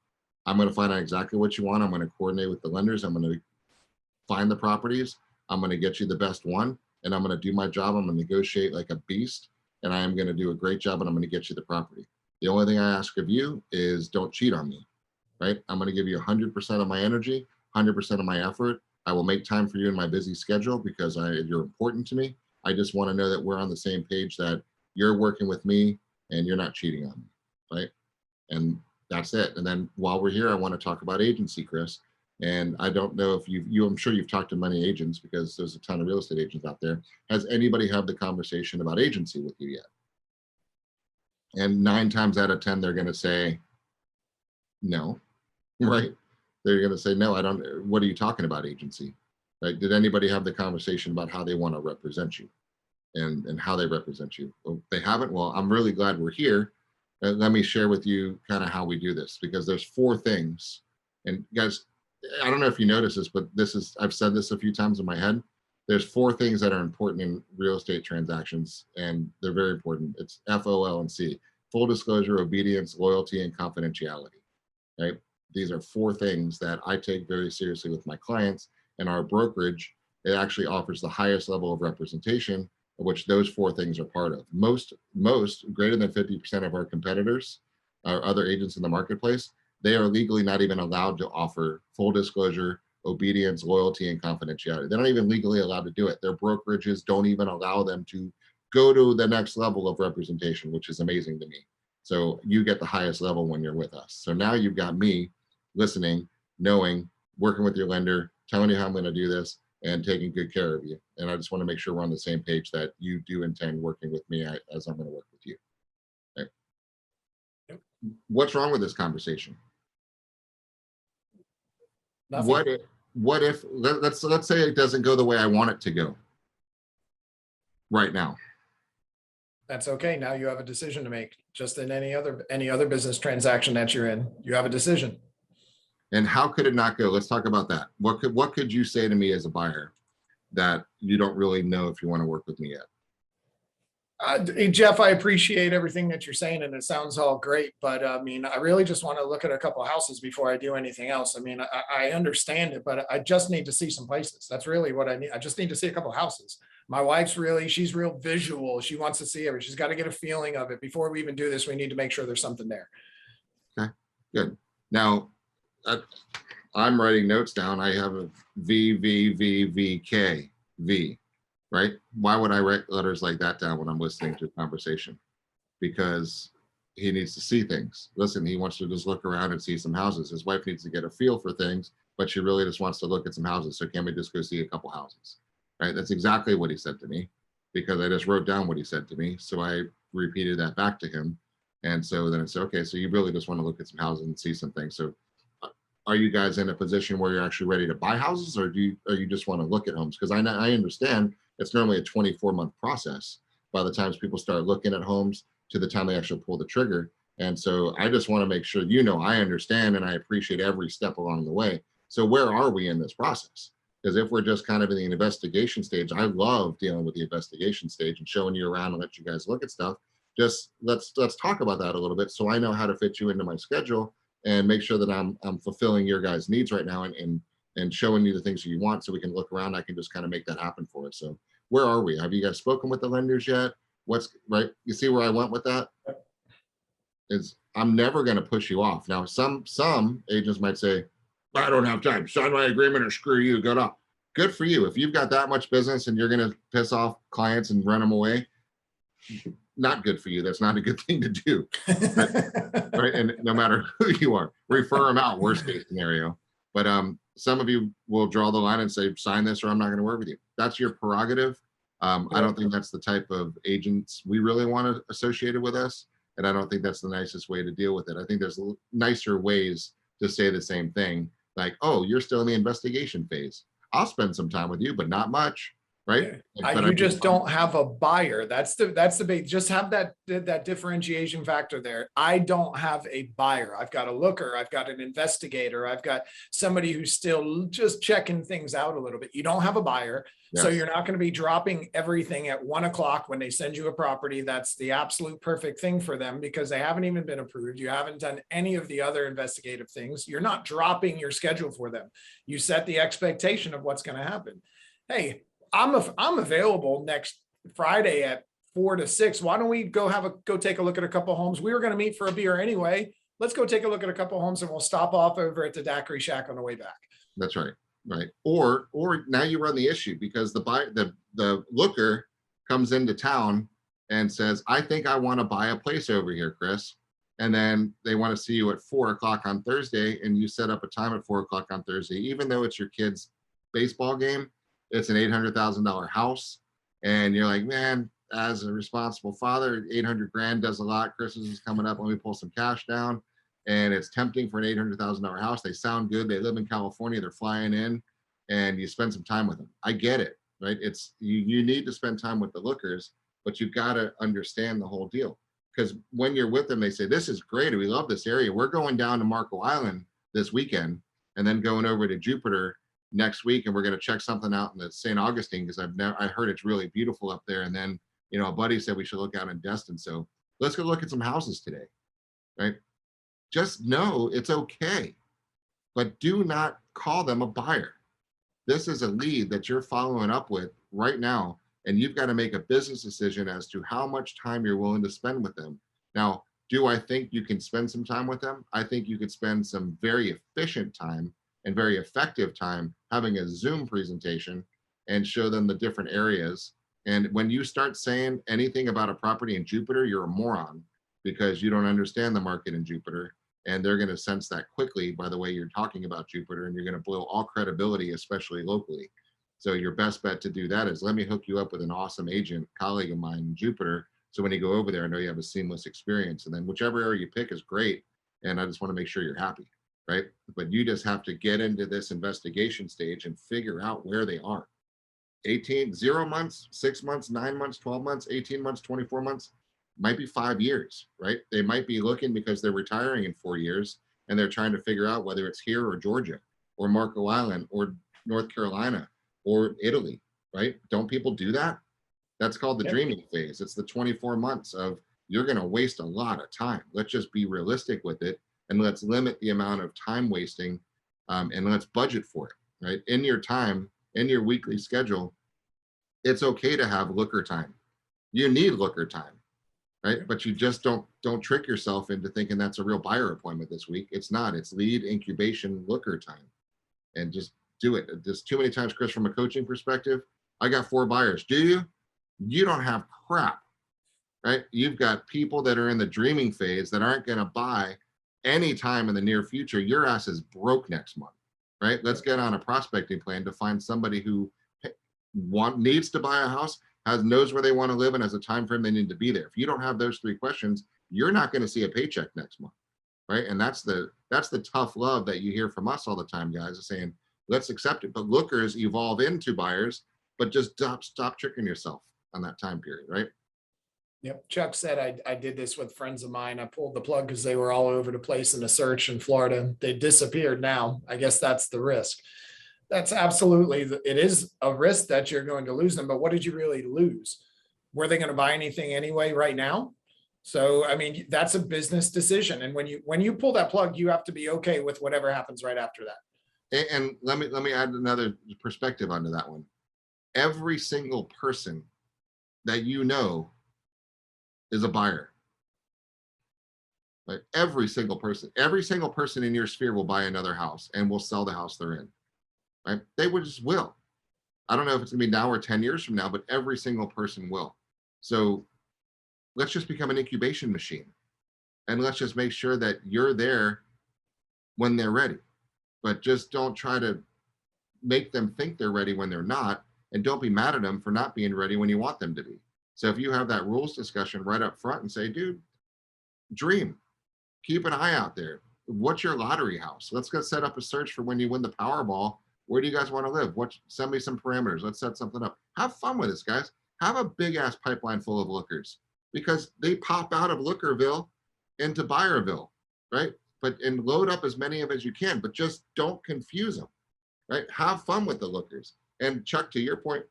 I'm going to find out exactly what you want. I'm going to coordinate with the lenders. I'm going to find the properties. I'm going to get you the best one, and I'm going to do my job. I'm going to negotiate like a beast, and I am going to do a great job, and I'm going to get you the property. The only thing I ask of you is don't cheat on me, right? I'm going to give you 100% of my energy, 100% of my effort. I will make time for you in my busy schedule because you're important to me. I just want to know that we're on the same page, that you're working with me and you're not cheating on me, right? And that's it. And then while we're here, I want to talk about agency, Chris. And I don't know if I'm sure you've talked to many agents, because there's a ton of real estate agents out there. Has anybody had the conversation about agency with you yet? And 9 times out of 10, they're going to say no, right? They're going to say, no, I don't. What are you talking about, agency? Right? Did anybody have the conversation about how they want to represent you and how they represent you? Well, they haven't. Well, I'm really glad we're here. Let me share with you kind of how we do this, because there's 4 things. And guys, I don't know if you notice this, but I've said this a few times in my head. There's 4 things that are important in real estate transactions, and they're very important. It's FOL and C: full disclosure, obedience, loyalty, and confidentiality, right? These are 4 things that I take very seriously with my clients. And our brokerage, it actually offers the highest level of representation, of which those 4 things are part of. Most greater than 50% of our competitors, our other agents in the marketplace, they are legally not even allowed to offer full disclosure, obedience, loyalty, and confidentiality. They're not even legally allowed to do it. Their brokerages don't even allow them to go to the next level of representation, which is amazing to me. So you get the highest level when you're with us. So now you've got me listening, knowing, working with your lender, telling you how I'm going to do this, and taking good care of you. And I just want to make sure we're on the same page, that you do intend working with me as I'm going to work with you. Okay. Yep. What's wrong with this conversation? Nothing. What if let's say it doesn't go the way I want it to go right now? That's okay. Now you have a decision to make, just in any other business transaction that you're in. You have a decision. And how could it not go? Let's talk about that. What could you say to me as a buyer that you don't really know if you want to work with me yet? Jeff, I appreciate everything that you're saying, and it sounds all great, but I mean, I really just want to look at a couple of houses before I do anything else. I mean, I understand it, but I just need to see some places. That's really what I need. I just need to see a couple of houses. My wife's she's real visual. She wants to see everything. She's got to get a feeling of it. Before we even do this, we need to make sure there's something there. Okay, good. Now, I'm writing notes down. I have a VVVVK, V, right? Why would I write letters like that down when I'm listening to a conversation? Because he needs to see things. Listen, he wants to just look around and see some houses. His wife needs to get a feel for things, but she really just wants to look at some houses. So can we just go see a couple houses? Right? That's exactly what he said to me, because I just wrote down what he said to me. So I repeated that back to him. And so then I said, okay, so you really just want to look at some houses and see some things. So are you guys in a position where you're actually ready to buy houses, or you just want to look at homes? Because I understand it's normally a 24-month process by the times people start looking at homes to the time they actually pull the trigger. And so I just want to make sure, I understand and I appreciate every step along the way. So where are we in this process? Because if we're just kind of in the investigation stage, I love dealing with the investigation stage and showing you around and let you guys look at stuff. Just let's talk about that a little bit, so I know how to fit you into my schedule and make sure that I'm fulfilling your guys' needs right now, and showing you the things that you want, so we can look around. I can just kind of make that happen for us. So where are we? Have you guys spoken with the lenders yet? What's right? You see where I went with that? Is I'm never going to push you off. Now, some agents might say, I don't have time, sign my agreement or screw you, good up. Good for you. If you've got that much business and you're going to piss off clients and run them away, not good for you. That's not a good thing to do. Right? And no matter who you are, refer them out, worst case scenario. But some of you will draw the line and say, sign this or I'm not going to work with you. That's your prerogative. I don't think that's the type of agents we really want associated with us. And I don't think that's the nicest way to deal with it. I think there's nicer ways to say the same thing. Like, oh, you're still in the investigation phase. I'll spend some time with you, but not much, right? You just don't have a buyer. That's the big, just have that differentiation factor there. I don't have a buyer. I've got a looker. I've got an investigator. I've got somebody who's still just checking things out a little bit. You don't have a buyer. Yes. So you're not going to be dropping everything at 1 o'clock when they send you a property. That's the absolute perfect thing for them, because they haven't even been approved. You haven't done any of the other investigative things. You're not dropping your schedule for them. You set the expectation of what's going to happen. Hey, I'm available next Friday at 4 to 6. Why don't we go take a look at a couple homes? We were going to meet for a beer anyway. Let's go take a look at a couple homes and we'll stop off over at the Daiquiri Shack on the way back. That's right. Right. Or now you run the issue because the looker comes into town and says, I think I want to buy a place over here, Chris. And then they want to see you at 4 o'clock on Thursday, and you set up a time at 4 o'clock on Thursday, even though it's your kid's baseball game. It's an $800,000 house. And you're like, man, as a responsible father, 800 grand does a lot. Christmas is coming up. Let me pull some cash down. And it's tempting for an $800,000 house. They sound good. They live in California. They're flying in, and you spend some time with them. I get it, right? It's you need to spend time with the lookers, but you've got to understand the whole deal. Because when you're with them, they say, this is great. We love this area. We're going down to Marco Island this weekend and then going over to Jupiter next week. And we're going to check something out in the St. Augustine, because I heard it's really beautiful up there. And then, a buddy said we should look out in Destin. So let's go look at some houses today, right? Just know it's okay, but do not call them a buyer. This is a lead that you're following up with right now, and you've got to make a business decision as to how much time you're willing to spend with them. Now, do I think you can spend some time with them? I think you could spend some very efficient time and very effective time having a Zoom presentation and show them the different areas. And when you start saying anything about a property in Jupiter, you're a moron, because you don't understand the market in Jupiter. And they're going to sense that quickly by the way you're talking about Jupiter, and you're going to blow all credibility, especially locally. So your best bet to do that is let me hook you up with an awesome agent, colleague of mine in Jupiter. So when you go over there, I know you have a seamless experience. And then whichever area you pick is great. And I just want to make sure you're happy, right? But you just have to get into this investigation stage and figure out where they are. 0 months, 6 months, 9 months, 12 months, 18 months, 24 months. Might be 5 years, right? They might be looking because they're retiring in 4 years and they're trying to figure out whether it's here or Georgia or Marco Island or North Carolina or Italy, right? Don't people do that? That's called the dreaming phase. It's the 24 months of you're going to waste a lot of time. Let's just be realistic with it, and let's limit the amount of time wasting, and let's budget for it, right? In your time, in your weekly schedule, it's okay to have looker time. You need looker time. Right? But you just don't trick yourself into thinking that's a real buyer appointment this week. It's not. It's lead incubation looker time. And just do it. There's too many times, Chris, from a coaching perspective, I got 4 buyers. Do you? You don't have crap, right? You've got people that are in the dreaming phase that aren't going to buy anytime in the near future. Your ass is broke next month, right? Let's get on a prospecting plan to find somebody who needs to buy a house, knows where they want to live, and has a time frame they need to be there. If you don't have those 3 questions, you're not going to see a paycheck next month. right? And that's the tough love that you hear from us all the time, guys, is saying, let's accept it. But lookers evolve into buyers, but just stop tricking yourself on that time period, right? Yep. Chuck said, I did this with friends of mine. I pulled the plug because they were all over the place in a search in Florida. They disappeared now. I guess that's the risk. That's absolutely, it is a risk that you're going to lose them, but what did you really lose? Were they going to buy anything anyway right now? So, I mean, that's a business decision. And when you pull that plug, you have to be okay with whatever happens right after that. And let me add another perspective onto that one. Every single person that you know is a buyer. Like every single person in your sphere will buy another house and will sell the house they're in. Right? They would just will. I don't know if it's gonna be now or 10 years from now, but every single person will. So let's just become an incubation machine, and let's just make sure that you're there when they're ready. But just don't try to make them think they're ready when they're not, and don't be mad at them for not being ready when you want them to be. So if you have that rules discussion right up front and say, dude, dream, keep an eye out there. What's your lottery house? Let's go set up a search for when you win the Powerball. Where do you guys want to live? Send me some parameters. Let's set something up. Have fun with this, guys. Have a big ass pipeline full of lookers, because they pop out of Lookerville into Buyerville, right? And load up as many of as you can, but just don't confuse them, right? Have fun with the lookers. And Chuck, to your point,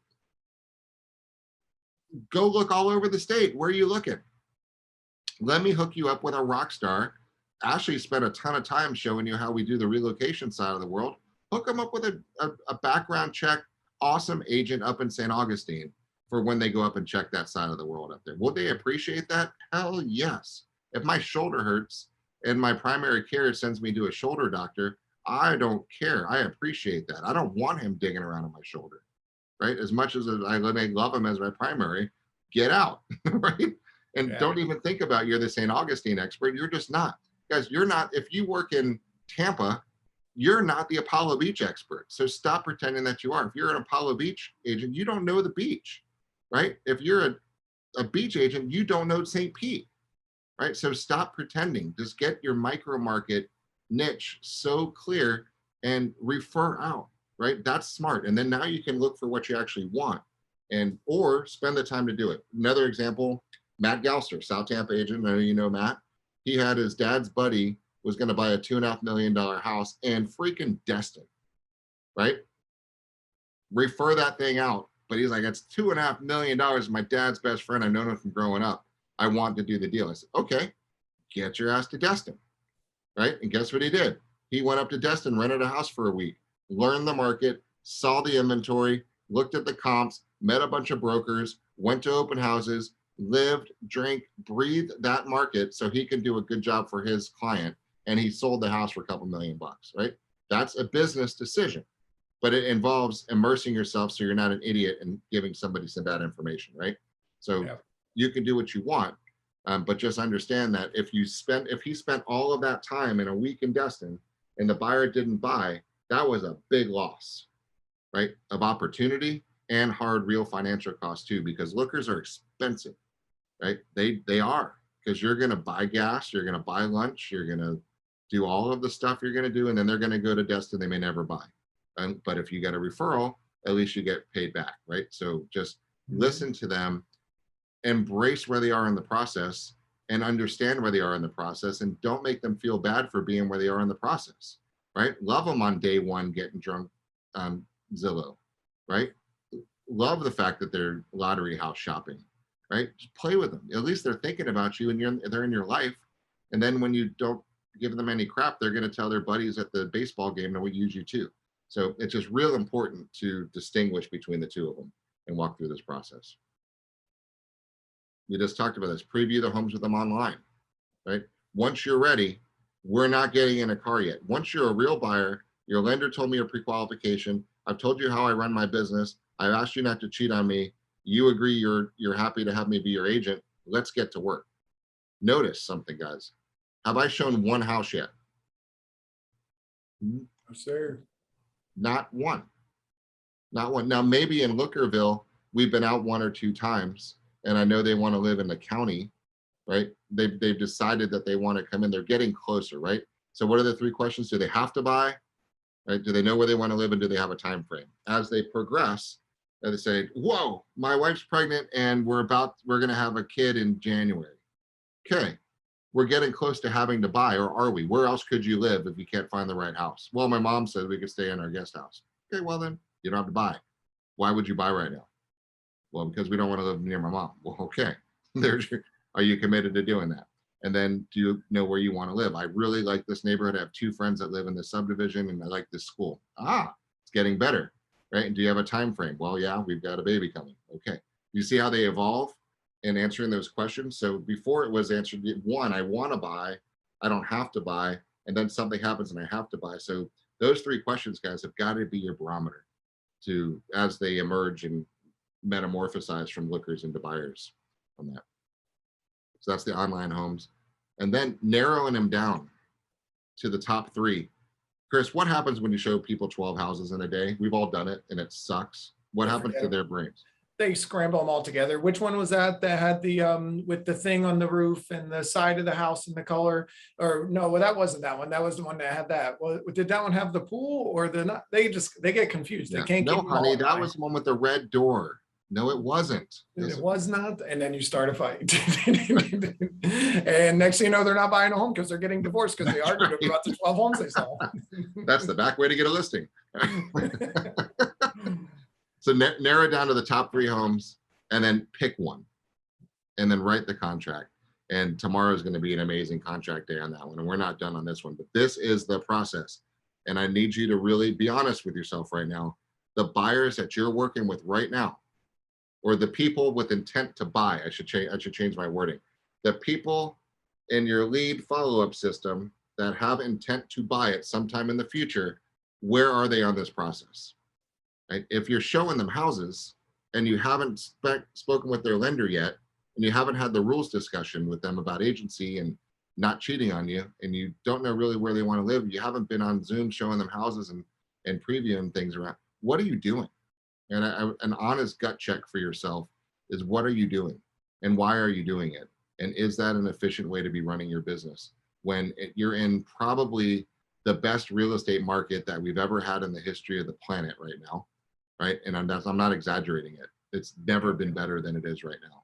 go look all over the state. Where are you looking? Let me hook you up with a rock star. Ashley spent a ton of time showing you how we do the relocation side of the world. Hook them up with a background check, awesome agent up in St. Augustine for when they go up and check that side of the world up there. Will they appreciate that? Hell yes. If my shoulder hurts and my primary care sends me to a shoulder doctor, I don't care. I appreciate that. I don't want him digging around on my shoulder, right? As much as I may love him as my primary, get out, right? And don't even think about you're the St. Augustine expert. You're just not. Guys, you're not. If you work in Tampa, you're not the Apollo Beach expert. So stop pretending that you are. If you're an Apollo Beach agent, you don't know the beach, right? If you're a beach agent, you don't know St. Pete, right? So stop pretending. Just get your micro market niche so clear and refer out, right? That's smart. And then now you can look for what you actually want, or spend the time to do it. Another example, Matt Galster, South Tampa agent. I know you know Matt. He had his dad's buddy was going to buy a $2.5 million house in freaking Destin, right? Refer that thing out. But he's like, it's $2.5 million. My dad's best friend. I've known him from growing up. I want to do the deal. I said, okay, get your ass to Destin, right? And guess what he did? He went up to Destin, rented a house for a week, learned the market, saw the inventory, looked at the comps, met a bunch of brokers, went to open houses, lived, drank, breathed that market so he can do a good job for his client. And he sold the house for a couple $1 million, right? That's a business decision, but it involves immersing yourself so you're not an idiot and giving somebody some bad information, right? So you can do what you want, but just understand that if he spent all of that time in a week in Destin and the buyer didn't buy, that was a big loss, right? Of opportunity and hard real financial costs too, because lookers are expensive, right? They are, because you're going to buy gas, you're going to buy lunch, you're going to do all of the stuff you're going to do, and then they're going to go to Destin they may never buy. But if you get a referral, at least you get paid back, right? So just listen to them, embrace where they are in the process, and understand where they are in the process, and don't make them feel bad for being where they are in the process, right? Love them on day one getting drunk on Zillow, right? Love the fact that they're lottery house shopping, right? Just play with them. At least they're thinking about you and they're in your life. And then when you don't give them any crap, they're going to tell their buddies at the baseball game that we use you too. So it's just real important to distinguish between the two of them and walk through this process. We just talked about this. Preview the homes with them online, right? Once you're ready, we're not getting in a car yet. Once you're a real buyer, your lender told me your pre-qualification. I've told you how I run my business. I've asked you not to cheat on me. You agree you're happy to have me be your agent. Let's get to work. Notice something, guys. Have I shown one house yet? No, sir. Not one. Not one. Now, maybe in Lookerville, we've been out 1 or 2 times, and I know they want to live in the county, right? they've decided that they want to come in. They're getting closer, right? So what are the three questions? Do they have to buy? Right? Do they know where they want to live, and do they have a time frame? As they progress, they say, whoa, my wife's pregnant and we're going to have a kid in January. Okay, we're getting close to having to buy, or are we? Where else could you live if you can't find the right house? Well, my mom said we could stay in our guest house. Okay, well then you don't have to buy. Why would you buy right now? Well, because we don't want to live near my mom. Well, okay, are you committed to doing that? And then, do you know where you want to live? I really like this neighborhood. I have 2 friends that live in this subdivision, and I like this school. It's getting better, right? And do you have a time frame? Well, yeah, we've got a baby coming. Okay. You see how they evolve in answering those questions? So before it was answered, 1, I want to buy, I don't have to buy, and then something happens and I have to buy. So those 3 questions, guys, have got to be your barometer to, as they emerge and metamorphosize from lookers into buyers on that. So that's the online homes. And then narrowing them down to the top 3. Chris, what happens when you show people 12 houses in a day? We've all done it and it sucks. What happens to their brains? They scramble them all together. Which one was that had the with the thing on the roof and the side of the house and the color? Or no, well, that wasn't that one. That was the one that had that. Well, did that one have the pool or the not? They get confused. Yeah. They can't no, keep honey, that was the one with the red door. No, it wasn't. It was not. And then you start a fight. And next thing you know, they're not buying a home because they're getting divorced because they argued right. about the 12 homes they saw. That's the back way to get a listing. So narrow it down to the top 3 homes and then pick one and then write the contract. And tomorrow is going to be an amazing contract day on that one. And we're not done on this one, but this is the process. And I need you to really be honest with yourself right now. The buyers that you're working with right now, or the people with intent to buy, I should change my wording. The people in your lead follow-up system that have intent to buy it sometime in the future, where are they on this process? Right? If you're showing them houses and you haven't spoken with their lender yet, and you haven't had the rules discussion with them about agency and not cheating on you, and you don't know really where they want to live, you haven't been on Zoom showing them houses and previewing things around, what are you doing? And an honest gut check for yourself is, what are you doing and why are you doing it? And is that an efficient way to be running your business when you're in probably the best real estate market that we've ever had in the history of the planet right now, right? And I'm not exaggerating it. It's never been better than it is right now.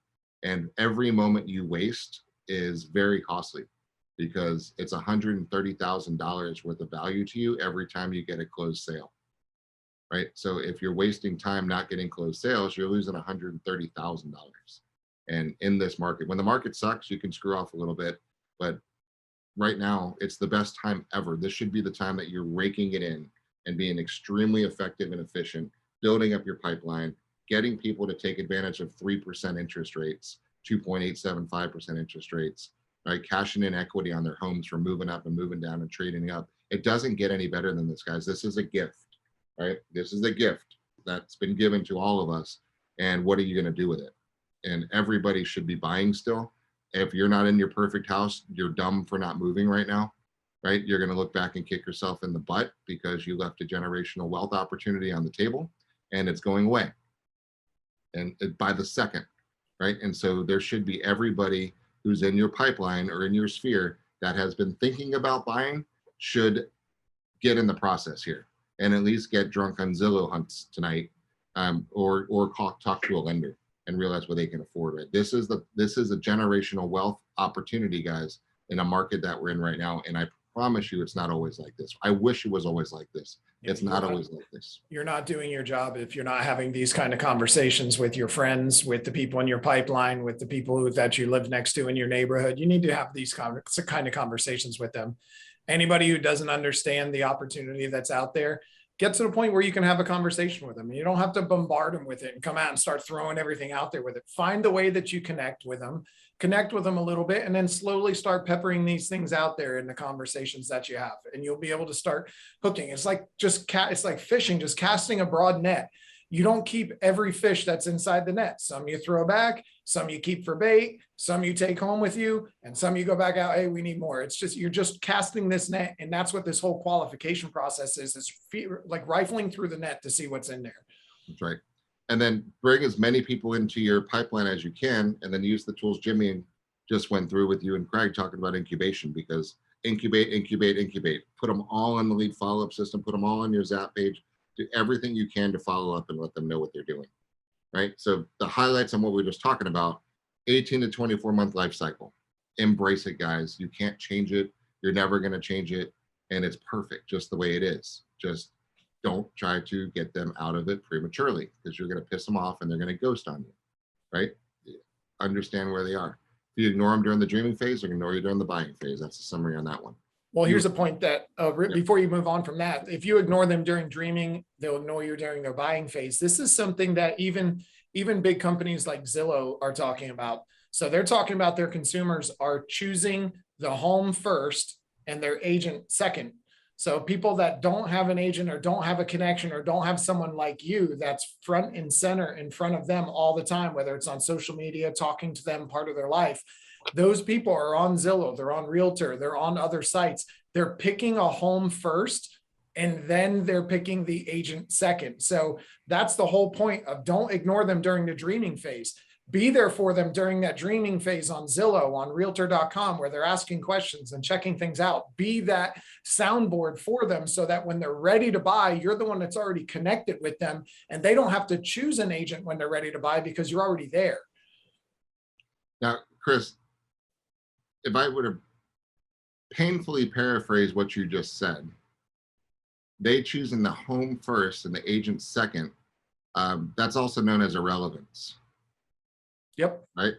And every moment you waste is very costly because it's $130,000 worth of value to you every time you get a closed sale. Right? So if you're wasting time not getting closed sales, you're losing $130,000. And in this market, when the market sucks, you can screw off a little bit, but right now it's the best time ever. This should be the time that you're raking it in and being extremely effective and efficient, building up your pipeline, getting people to take advantage of 3% interest rates, 2.875% interest rates, right? Cashing in equity on their homes for moving up and moving down and trading up. It doesn't get any better than this, guys. This is a gift. Right? This is the gift that's been given to all of us. And what are you going to do with it? And everybody should be buying still. If you're not in your perfect house, you're dumb for not moving right now, right? You're going to look back and kick yourself in the butt because you left a generational wealth opportunity on the table and it's going away. And by the second, right? And so there should be everybody who's in your pipeline or in your sphere that has been thinking about buying should get in the process here. And at least get drunk on Zillow hunts tonight, or talk to a lender and realize what they can afford. Right? This is a generational wealth opportunity, guys, in a market that we're in right now. And I promise you, it's not always like this. I wish it was always like this. It's not always like this. You're not doing your job if you're not having these kind of conversations with your friends, with the people in your pipeline, with the people that you live next to in your neighborhood. You need to have these kind of conversations with them. Anybody who doesn't understand the opportunity that's out there, get to the point where you can have a conversation with them. You don't have to bombard them with it and come out and start throwing everything out there with it. Find the way that you connect with them a little bit, and then slowly start peppering these things out there in the conversations that you have. And you'll be able to start hooking. It's like it's like fishing, just casting a broad net. You don't keep every fish that's inside the net. Some you throw back, some you keep for bait, some you take home with you, and some you go back out, hey, we need more. It's just, you're just casting this net. And that's what this whole qualification process is like rifling through the net to see what's in there. That's right. And then bring as many people into your pipeline as you can, and then use the tools Jimmy just went through with you and Craig talking about incubation, because incubate, incubate, incubate, put them all in the lead follow-up system, put them all on your Zap page, do everything you can to follow up and let them know what they're doing, right? So the highlights on what we were just talking about, 18 to 24 month life cycle. Embrace it, guys. You can't change it. You're never going to change it. And it's perfect just the way it is. Just don't try to get them out of it prematurely, because you're going to piss them off and they're going to ghost on you, right? Understand where they are. If you ignore them during the dreaming phase, they're going to ignore you during the buying phase. That's the summary on that one. Well, here's a point that before you move on from that, if you ignore them during dreaming, they'll ignore you during their buying phase. This is something that even big companies like Zillow are talking about. So they're talking about their consumers are choosing the home first and their agent second. So people that don't have an agent or don't have a connection or don't have someone like you that's front and center in front of them all the time, whether it's on social media, talking to them, part of their life, those people are on Zillow, they're on Realtor, they're on other sites. They're picking a home first, and then they're picking the agent second. So that's the whole point of don't ignore them during the dreaming phase. Be there for them during that dreaming phase on Zillow, on realtor.com, where they're asking questions and checking things out. Be that soundboard for them so that when they're ready to buy, you're the one that's already connected with them, and they don't have to choose an agent when they're ready to buy because you're already there. Now, Chris, if I would have painfully paraphrased what you just said, they choosing the home first and the agent second, that's also known as irrelevance. Yep. Right.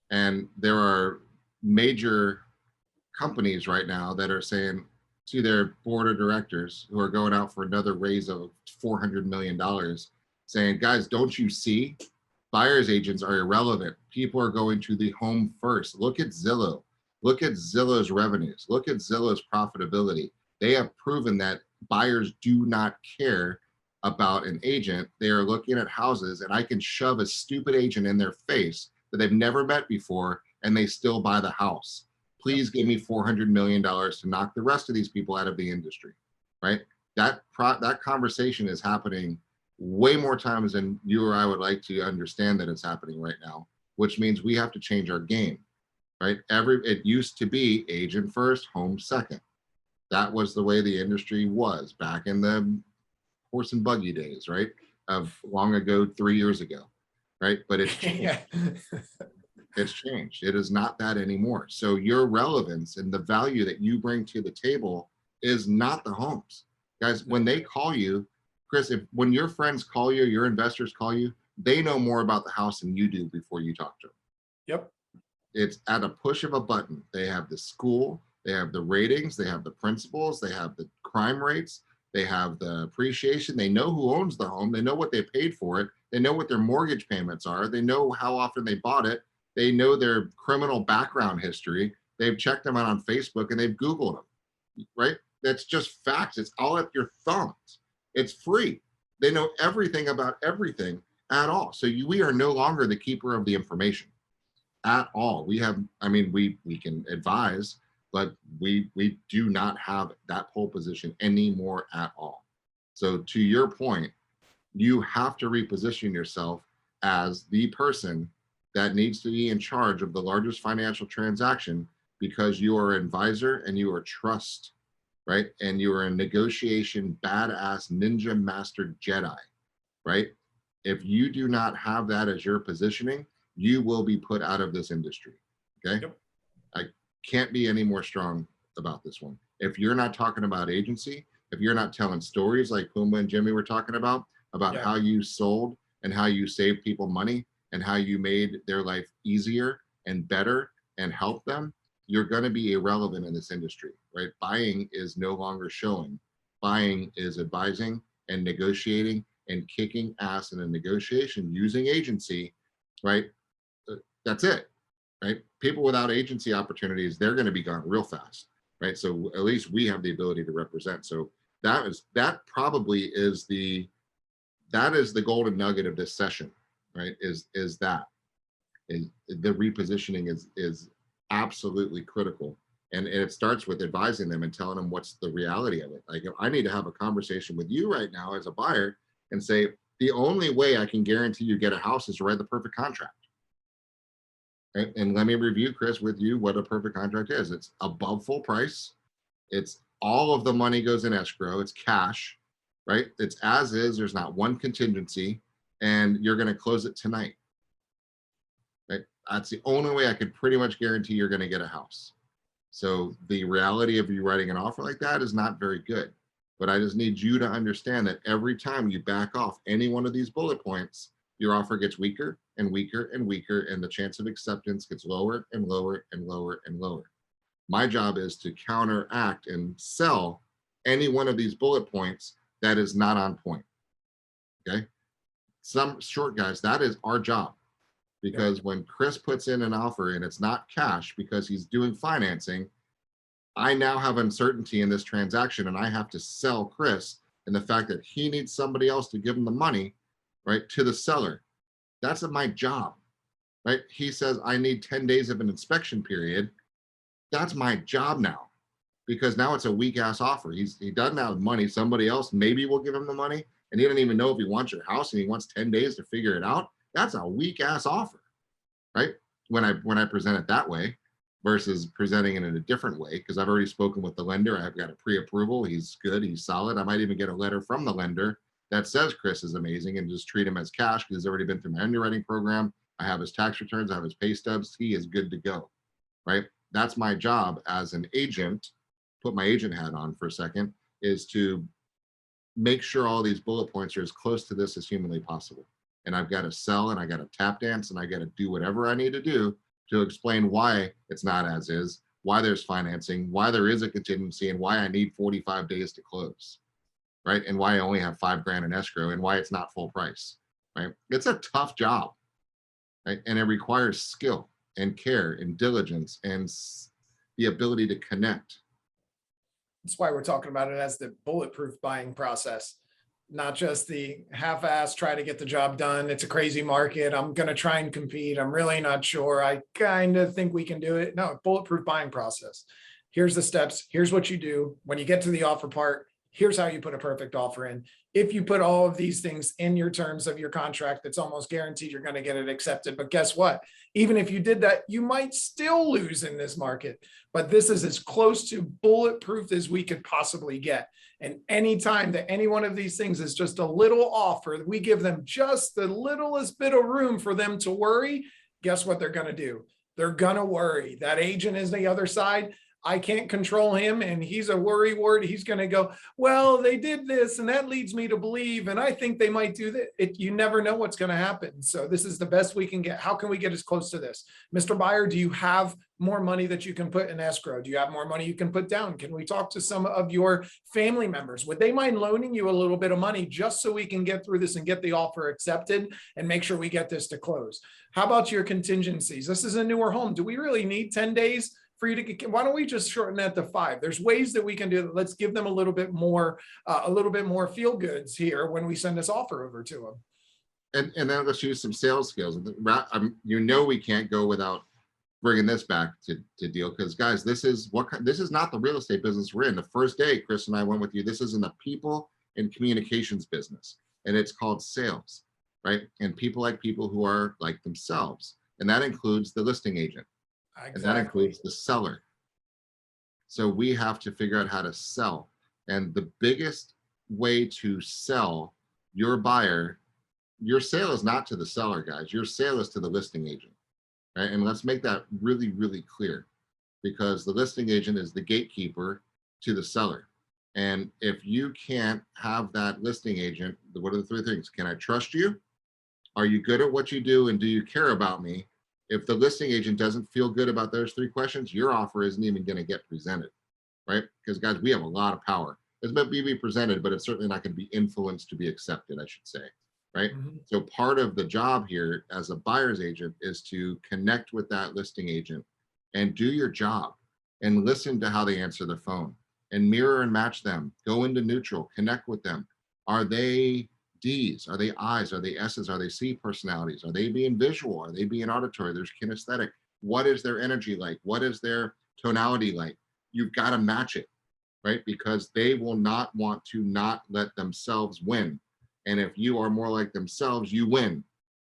And there are major companies right now that are saying to their board of directors who are going out for another raise of $400 million, saying, guys, don't you see? Buyer's agents are irrelevant. People are going to the home first. Look at Zillow. Look at Zillow's revenues. Look at Zillow's profitability. They have proven that buyers do not care about an agent. They are looking at houses, and I can shove a stupid agent in their face that they've never met before, and they still buy the house. Please give me $400 million to knock the rest of these people out of the industry, right? That conversation is happening way more times than you or I would like to understand that it's happening right now, which means we have to change our game, right? It used to be agent first, home second. That was the way the industry was back in the horse and buggy days, right? Of long ago, 3 years ago, right? But it's changed. It's changed. It is not that anymore. So your relevance and the value that you bring to the table is not the homes. Guys, when they call you, Chris, when your friends call you, your investors call you, they know more about the house than you do before you talk to them. Yep. It's at a push of a button. They have the school, they have the ratings, they have the principals, they have the crime rates, they have the appreciation. They know who owns the home. They know what they paid for it. They know what their mortgage payments are. They know how often they bought it. They know their criminal background history. They've checked them out on Facebook and they've Googled them, right? That's just facts. It's all at your thumbs. It's free. They know everything about everything at all. So we are no longer the keeper of the information at all. We have, I mean, we can advise, but we do not have that pole position anymore at all. So to your point, you have to reposition yourself as the person that needs to be in charge of the largest financial transaction, because you are an advisor and you are trust, right? And you are a negotiation badass ninja master Jedi, right? If you do not have that as your positioning, you will be put out of this industry, okay? Yep. I can't be any more strong about this one. If you're not talking about agency, if you're not telling stories like Puma and Jimmy were talking about how you sold and how you saved people money and how you made their life easier and better and helped them, you're going to be irrelevant in this industry, right? Buying is no longer showing. Buying is advising and negotiating and kicking ass in a negotiation using agency, right? That's it, right? People without agency opportunities, they're going to be gone real fast, right? So at least we have the ability to represent. So that probably is the golden nugget of this session, right? Is the repositioning is absolutely critical. And it starts with advising them and telling them what's the reality of it. Like, if I need to have a conversation with you right now as a buyer and say, the only way I can guarantee you get a house is to write the perfect contract. And let me review, Chris, with you what a perfect contract is. It's above full price. It's all of the money goes in escrow. It's cash, right? It's as is. There's not one contingency, and you're going to close it tonight. Right? That's the only way I could pretty much guarantee you're going to get a house. So the reality of you writing an offer like that is not very good. But I just need you to understand that every time you back off any one of these bullet points, your offer gets weaker and weaker and weaker, and the chance of acceptance gets lower and lower and lower and lower. My job is to counteract and sell any one of these bullet points that is not on point. Okay. Some short guys, that is our job. Because when Chris puts in an offer and it's not cash because he's doing financing, I now have uncertainty in this transaction, and I have to sell Chris and the fact that he needs somebody else to give him the money, right, to the seller. That's my job, right? He says, I need 10 days of an inspection period. That's my job now, because now it's a weak ass offer. He doesn't have money. Somebody else maybe will give him the money, and he doesn't even know if he wants your house and he wants 10 days to figure it out. That's a weak ass offer, right? When I present it that way versus presenting it in a different way, because I've already spoken with the lender. I've got a pre-approval. He's good. He's solid. I might even get a letter from the lender that says Chris is amazing, and just treat him as cash because he's already been through my underwriting program. I have his tax returns. I have his pay stubs. He is good to go, right? That's my job as an agent. Put my agent hat on for a second, is to make sure all these bullet points are as close to this as humanly possible. And I've got to sell, and I got to tap dance, and I got to do whatever I need to do to explain why it's not as is, why there's financing, why there is a contingency, and why I need 45 days to close, right? And why I only have $5,000 in escrow, and why it's not full price, right? It's a tough job, right? And it requires skill and care and diligence and the ability to connect. That's why we're talking about it as the bulletproof buying process, not just the half-ass try to get the job done. It's a crazy market. I'm going to try and compete. I'm really not sure. I kind of think we can do it. No, bulletproof buying process. Here's the steps. Here's what you do. When you get to the offer part, here's how you put a perfect offer in. If you put all of these things in your terms of your contract, it's almost guaranteed you're going to get it accepted. But guess what? Even if you did that, you might still lose in this market. But this is as close to bulletproof as we could possibly get. And anytime that any one of these things is just a little off, or we give them just the littlest bit of room for them to worry, guess what they're going to do? They're going to worry. That agent is the other side. I can't control him, and he's a worry wart. He's going to go, well, they did this, and that leads me to believe, and I think they might do that. You never know what's going to happen. So this is the best we can get. How can we get as close to this? Mr. Buyer, do you have more money that you can put in escrow? Do you have more money you can put down? Can we talk to some of your family members? Would they mind loaning you a little bit of money just so we can get through this and get the offer accepted and make sure we get this to close? How about your contingencies? This is a newer home. Do we really need 10 days? For you to get, why don't we just shorten that to 5? There's ways that we can do that. Let's give them a little bit more feel goods here when we send this offer over to them. And then let's use some sales skills. We can't go without bringing this back to deal, because guys, this is not the real estate business we're in. The first day Chris and I went with you, this is in the people and communications business, and it's called sales, right? And people like people who are like themselves, and that includes the listing agent. Exactly. And that includes the seller. So we have to figure out how to sell. And the biggest way to sell your buyer, your sale is not to the seller, guys. Your sale is to the listing agent. Right? And let's make that really, really clear, because the listing agent is the gatekeeper to the seller. And if you can't have that listing agent, what are the 3 things? Can I trust you? Are you good at what you do? And do you care about me? If the listing agent doesn't feel good about those 3 questions, your offer isn't even going to get presented, right? Because guys, we have a lot of power. It's meant to be presented, but it's certainly not going to be influenced to be accepted, I should say, right? Mm-hmm. So part of the job here as a buyer's agent is to connect with that listing agent and do your job and listen to how they answer the phone and mirror and match them. Go into neutral, connect with them. Are they D's? Are they I's? Are they S's? Are they C personalities? Are they being visual? Are they being auditory? There's kinesthetic. What is their energy like? What is their tonality like? You've got to match it, right? Because they will not want to not let themselves win. And if you are more like themselves, you win.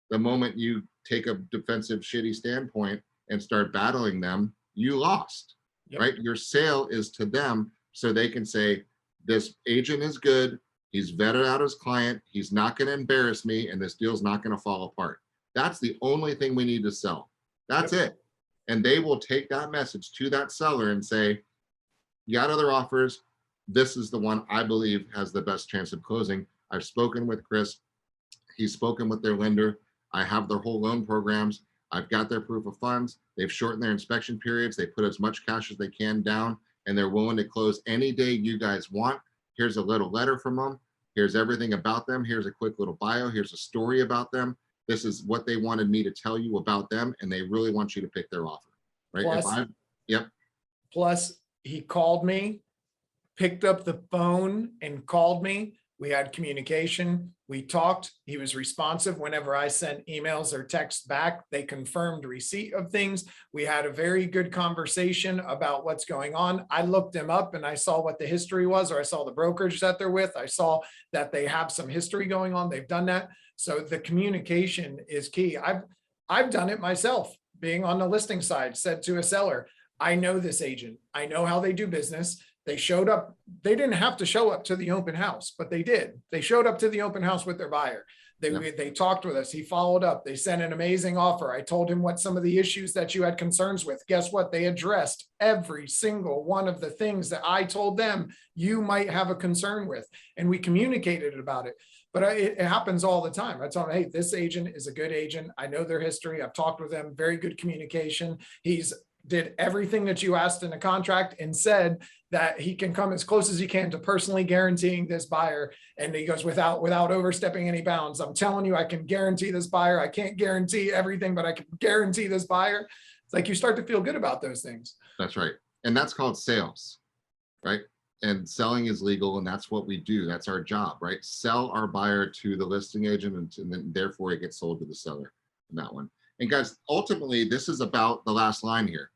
The moment you take a defensive, shitty standpoint and start battling them, you lost, right? Your sale is to them so they can say, this agent is good. He's vetted out his client. He's not going to embarrass me, and this deal's not going to fall apart. That's the only thing we need to sell. That's it. And they will take that message to that seller and say, you got other offers. This is the one I believe has the best chance of closing. I've spoken with Chris. He's spoken with their lender. I have their whole loan programs. I've got their proof of funds. They've shortened their inspection periods. They put as much cash as they can down, and they're willing to close any day you guys want. Here's a little letter from them. Here's everything about them. Here's a quick little bio. Here's a story about them. This is what they wanted me to tell you about them, and they really want you to pick their offer, right? Plus, he called me, picked up the phone and called me. We had communication. We talked. He was responsive whenever I sent emails or texts back. They confirmed receipt of things. We had a very good conversation about what's going on. I looked them up and I saw what the history was, or I saw the brokerage that they're with. I saw that they have some history going on. They've done that. So the communication is key. I've done it myself, being on the listing side, said to a seller, I know this agent. I know how they do business. They showed up. They didn't have to show up to the open house, but they did. They showed up to the open house with their buyer. They talked with us. He followed up. They sent an amazing offer. I told him what some of the issues that you had concerns with. Guess what? They addressed every single one of the things that I told them you might have a concern with. And we communicated about it. But it happens all the time. I tell them, hey, this agent is a good agent. I know their history. I've talked with them. Very good communication. He's did everything that you asked in the contract and said that he can come as close as he can to personally guaranteeing this buyer. And he goes, without overstepping any bounds. I'm telling you, I can guarantee this buyer. I can't guarantee everything, but I can guarantee this buyer. It's like you start to feel good about those things. That's right. And that's called sales, right? And selling is legal, and that's what we do. That's our job, right? Sell our buyer to the listing agent, and then therefore it gets sold to the seller in that one. And guys, ultimately, this is about the last line here.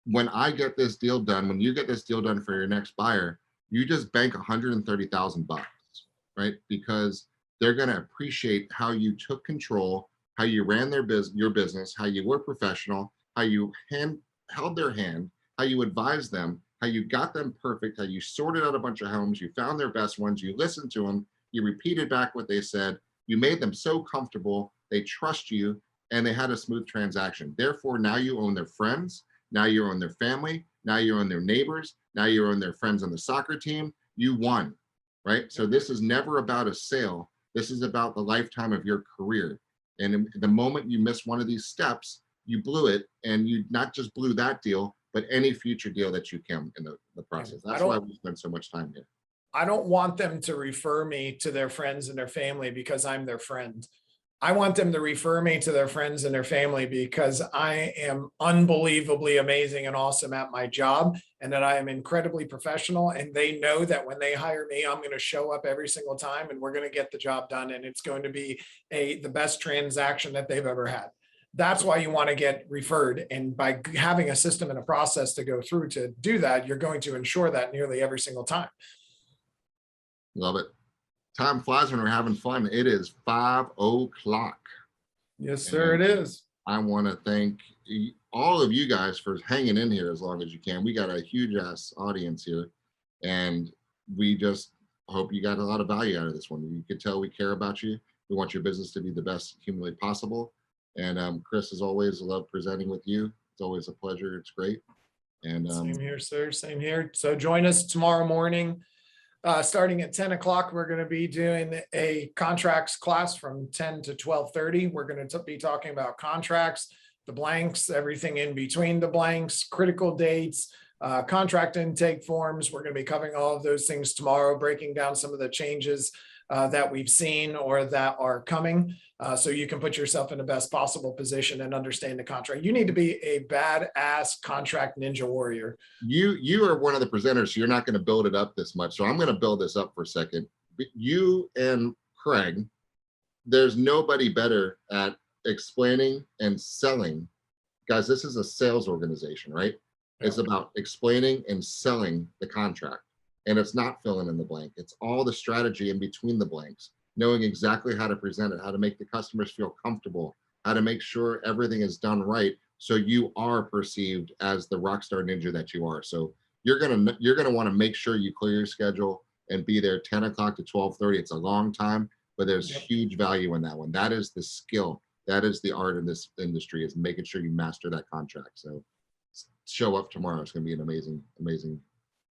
When I get this deal done, when you get this deal done for your next buyer, you just bank $130,000, right? Because they're going to appreciate how you took control, how you ran your business, how you were professional, how you held their hand, how you advised them, how you got them perfect, how you sorted out a bunch of homes, you found their best ones, you listened to them, you repeated back what they said, you made them so comfortable, they trust you, and they had a smooth transaction. Therefore, now you own their friends. Now you own their family. Now you own their neighbors. Now you own their friends on the soccer team. You won, right? So this is never about a sale. This is about the lifetime of your career. And the moment you miss one of these steps, you blew it. And you not just blew that deal, but any future deal that you can in the process. That's why we spend so much time here. I don't want them to refer me to their friends and their family because I'm their friend. I want them to refer me to their friends and their family because I am unbelievably amazing and awesome at my job, and that I am incredibly professional. And they know that when they hire me, I'm going to show up every single time and we're going to get the job done. And it's going to be the best transaction that they've ever had. That's why you want to get referred. And by having a system and a process to go through to do that, you're going to ensure that nearly every single time. Love it. Time flies when we're having fun. It is 5 o'clock. Yes, sir, it is. I want to thank all of you guys for hanging in here as long as you can. We got a huge ass audience here, and we just hope you got a lot of value out of this one. You could tell we care about you. We want your business to be the best humanly possible. And Chris, as always, I love presenting with you. It's always a pleasure. It's great. And same here, sir. Same here. So join us tomorrow morning. Starting at 10 o'clock, we're going to be doing a contracts class from 10 to 12:30. We're going to be talking about contracts, the blanks, everything in between the blanks, critical dates, contract intake forms. We're going to be covering all of those things tomorrow, breaking down some of the changes that we've seen or that are coming. So you can put yourself in the best possible position and understand the contract. You need to be a badass contract ninja warrior. You are one of the presenters, so you're not going to build it up this much. So I'm going to build this up for a second. You and Craig, there's nobody better at explaining and selling. Guys, this is a sales organization, right? Yeah. It's about explaining and selling the contract. And it's not filling in the blank. It's all the strategy in between the blanks, knowing exactly how to present it, how to make the customers feel comfortable, how to make sure everything is done right so you are perceived as the rock star ninja that you are. So you're gonna want to make sure you clear your schedule and be there 10 o'clock to 12:30. It's a long time, but there's huge value in that one. That is the skill. That is the art in this industry, is making sure you master that contract. So show up tomorrow. It's going to be an amazing, amazing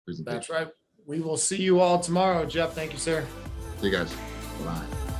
presentation. That's right. We will see you all tomorrow. Jeff, thank you, sir. See you guys. Bye.